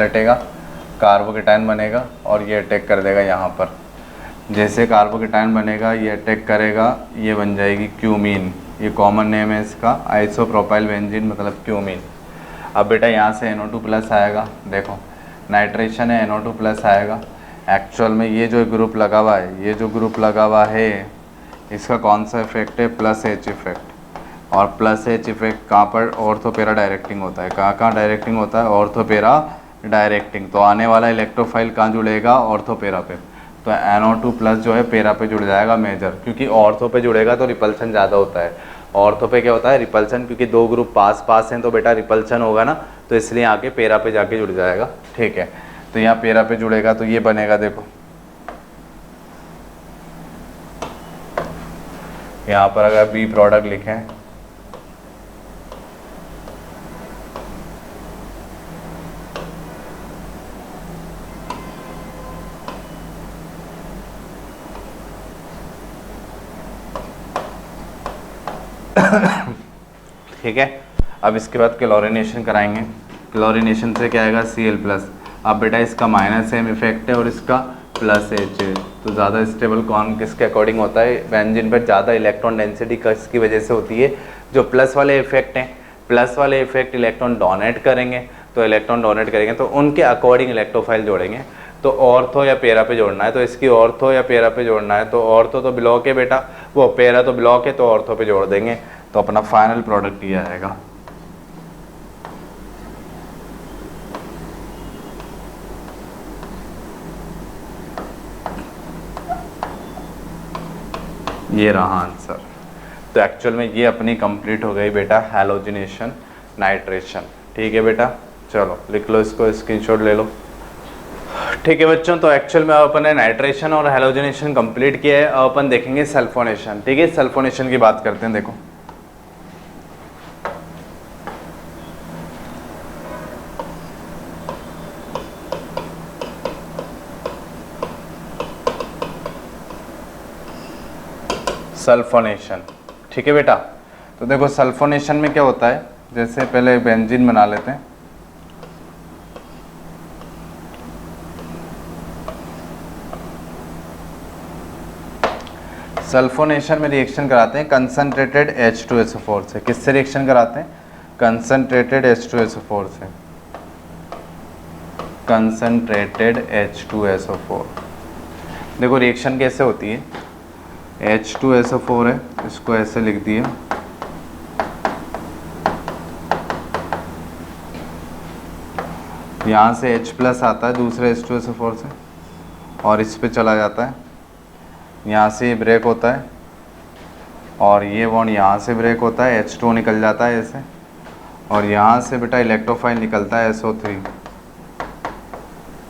हटेगा, कार्बोकेटाइन बनेगा और ये अटैक कर देगा यहाँ पर। जैसे कार्बोकेटाइन बनेगा, ये अटैक करेगा, ये बन जाएगी क्यूमीन। ये कॉमन नेम है इसका, आइसोप्रोपाइल बेंजीन मतलब क्यूमीन। अब बेटा यहाँ से NO2 प्लस आएगा, देखो नाइट्रेशन है, NO2 प्लस आएगा। एक्चुअल में ये जो ग्रुप लगा हुआ है, इसका कौन सा इफेक्ट है, प्लस H इफेक्ट। और प्लस H इफेक्ट कहाँ पर, ऑर्थोपेरा डायरेक्टिंग होता है। कहाँ डायरेक्टिंग होता है, ऑर्थोपेरा डायरेक्टिंग। तो आने वाला इलेक्ट्रोफाइल कहाँ जुड़ेगा, ऑर्थोपेरा पे। तो NO2 प्लस जो है पेरा पे जुड़ जाएगा मेजर, क्योंकि ऑर्थो पे जुड़ेगा तो रिपल्सन ज़्यादा होता है। ऑर्थो पे क्या होता है, रिपल्सन, क्योंकि दो ग्रुप पास हैं तो बेटा रिपल्सन होगा ना, तो इसलिए आके पेरा पे जाके जुड़ जाएगा, ठीक है। तो यहाँ पेरा पे जुड़ेगा तो ये बनेगा, देखो यहाँ पर अगर बी प्रोडक्ट लिखें ठीक है। अब इसके बाद क्लोरीनेशन कराएंगे। क्लोरीनेशन से क्या आएगा, Cl+। अब बेटा इसका माइनस M इफेक्ट है और इसका प्लस H है, तो ज़्यादा स्टेबल कौन किसके अकॉर्डिंग होता है, बेंजीन पर ज़्यादा इलेक्ट्रॉन डेंसिटी किसकी वजह से होती है, जो प्लस वाले इफेक्ट हैं। प्लस वाले इफेक्ट इलेक्ट्रॉन डोनेट करेंगे, तो उनके अकॉर्डिंग इलेक्ट्रोफाइल जोड़ेंगे। तो ऑर्थो या पेरा पे जोड़ना है, तो इसकी ऑर्थो या पेरा पे जोड़ना है, तो ऑर्थो तो ब्लॉक है बेटा, वो पेरा तो ब्लॉक है, तो ऑर्थो पे जोड़ देंगे। तो अपना फाइनल प्रोडक्ट ये आएगा। ये रहा आंसर। तो एक्चुअल में ये अपनी कंप्लीट हो गई बेटा हैलोजिनेशन नाइट्रेशन, ठीक है बेटा। चलो लिख लो इसको, स्क्रीनशॉट ले लो, ठीक है बच्चों। तो एक्चुअल में अब अपन ने नाइट्रेशन और हैलोजिनेशन कंप्लीट किया है। अब अपन देखेंगे सल्फोनेशन, ठीक है। सल्फोनेशन की बात करते हैं, देखो सल्फोनेशन, ठीक है बेटा। तो देखो सल्फोनेशन में क्या होता है, जैसे पहले बेंजीन बना लेते हैं। सल्फोनेशन में रिएक्शन कराते हैं कंसंट्रेटेड H2SO4 से। किससे रिएक्शन कराते हैं, कंसंट्रेटेड H2SO4 से, कंसंट्रेटेड H2SO4। देखो रिएक्शन कैसे होती है, H2SO4 है, इसको ऐसे लिख दिए, यहाँ से H प्लस आता है दूसरे H2SO4 से और इस पे चला जाता है, यहाँ से ये ब्रेक होता है और ये बॉन्ड यहाँ से ब्रेक होता है, H2 निकल जाता है ऐसे, और यहाँ से बेटा इलेक्ट्रोफाइल निकलता है SO3।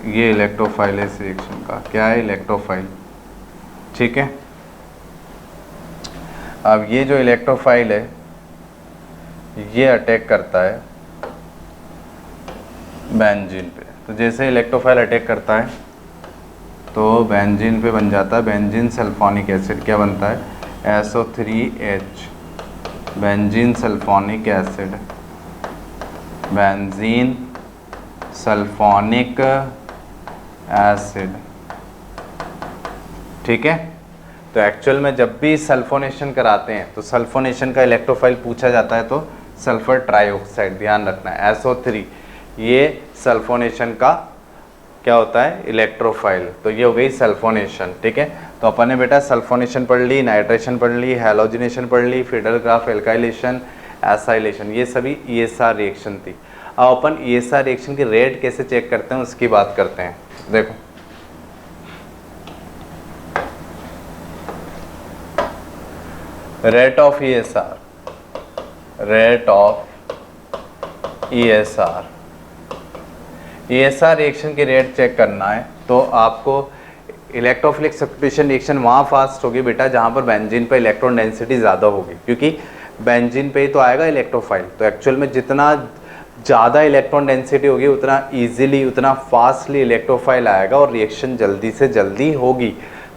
ये इलेक्ट्रोफाइल है इस रिएक्शन का, क्या है, इलेक्ट्रोफाइल, ठीक है। अब ये जो इलेक्ट्रोफाइल है ये अटैक करता है बेंजीन पे। तो जैसे इलेक्ट्रोफाइल अटैक करता है तो बेंजीन पे बन जाता है बेंजीन सल्फोनिक एसिड। क्या बनता है, SO3H, benzene sulphonic acid, benzene sulphonic acid, ठीक है। तो एक्चुअल में जब भी सल्फोनेशन कराते हैं तो सल्फोनेशन का इलेक्ट्रोफाइल पूछा जाता है, तो सल्फर ट्राइऑक्साइड, ध्यान रखना है, SO3 ये सल्फोनेशन का क्या होता है, इलेक्ट्रोफाइल। तो ये हो गई सल्फोनेशन, ठीक है। तो अपन ने बेटा सल्फोनेशन पढ़ ली, नाइट्रेशन पढ़ ली, हैलोजिनेशन पढ़ ली, फिडल ग्राफ, एल्काइलेशन, एसाइलेशन, ये सभी ESR रिएक्शन थी। अब अपन ESR रिएक्शन की रेट कैसे चेक करते हैं उसकी बात करते हैं। देखो rate of ESR, rate of ESR, ESR reaction की रेट चेक करना है तो आपको इलेक्ट्रोफिलिक सब्स्टिट्यूशन रिएक्शन वहाँ फास्ट होगी बेटा जहाँ पर बेंजीन पे इलेक्ट्रॉन डेंसिटी ज़्यादा होगी, क्योंकि बेंजीन पे ही तो आएगा इलेक्ट्रोफाइल। तो एक्चुअल में जितना ज़्यादा इलेक्ट्रॉन डेंसिटी होगी उतना इजीली, उतना फास्टली इलेक्ट्रोफाइल आएगा और रिएक्शन जल्दी से जल्दी होगी।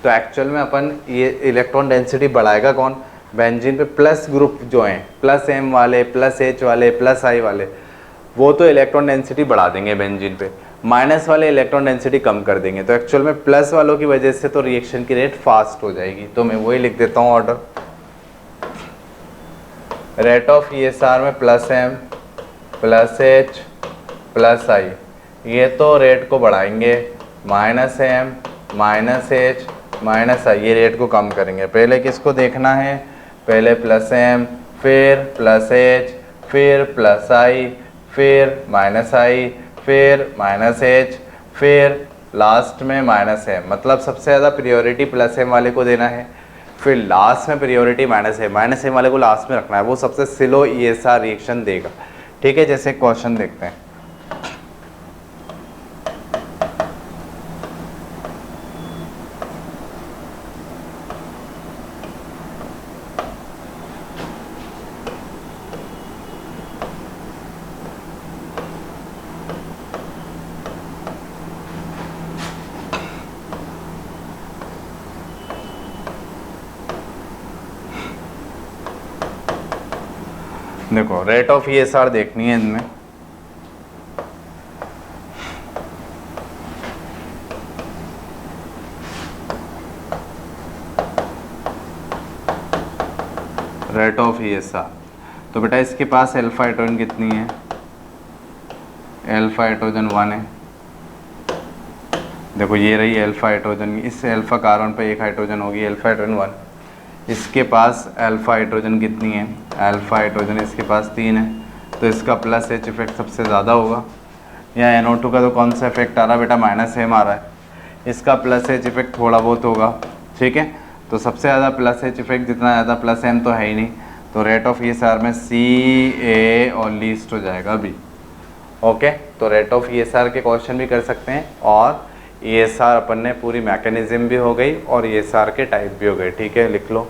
तो एक्चुअल में अपन ये इलेक्ट्रॉन डेंसिटी बढ़ाएगा कौन? बेंजीन पे प्लस ग्रुप जो हैं, +M वाले, +H वाले, +I वाले, वो तो इलेक्ट्रॉन डेंसिटी बढ़ा देंगे बेंजीन पे, माइनस वाले इलेक्ट्रॉन डेंसिटी कम कर देंगे। तो एक्चुअल में प्लस वालों की वजह से तो रिएक्शन की रेट फास्ट हो जाएगी। तो मैं वही लिख देता हूँ ऑर्डर, रेट ऑफ ESR में +M, +H, +I, ये तो रेट को बढ़ाएंगे, -M, -H, -I, ये रेट को कम करेंगे। पहले किसको देखना है? पहले +M, फिर +H, फिर +I, फिर -I, फिर -H, फिर लास्ट में -M, मतलब सबसे ज़्यादा प्रायोरिटी +M वाले को देना है, फिर लास्ट में प्रायोरिटी -M वाले को लास्ट में रखना है, वो सबसे स्लो ESR रिएक्शन देगा। ठीक है, जैसे क्वेश्चन देखते हैं। देखो रेट ऑफ ESR देखनी है इनमें, रेट ऑफ ESR। तो बेटा इसके पास अल्फा हाइड्रोजन कितनी है? अल्फा हाइड्रोजन 1 है। देखो ये रही अल्फा हाइड्रोजन, इस अल्फा कार्बन पे एक हाइड्रोजन होगी, अल्फा हाइड्रोजन 1। इसके पास अल्फा हाइड्रोजन कितनी है? अल्फा हाइड्रोजन इसके पास 3 है, तो इसका +H इफेक्ट सबसे ज़्यादा होगा। यहाँ NO2 का तो कौन सा इफेक्ट आ रहा है बेटा? -M आ रहा है, इसका +H इफेक्ट थोड़ा बहुत होगा। ठीक है, तो सबसे ज़्यादा +H इफेक्ट, जितना ज़्यादा +M तो है ही नहीं, तो रेट ऑफ ESR में CA और लीस्ट हो जाएगा B। ओके, तो रेट ऑफ ESR के क्वेश्चन भी कर सकते हैं, और ESR अपन ने पूरी मैकेनिज्म भी हो गई और ESR के टाइप भी हो गए। ठीक है, लिख लो।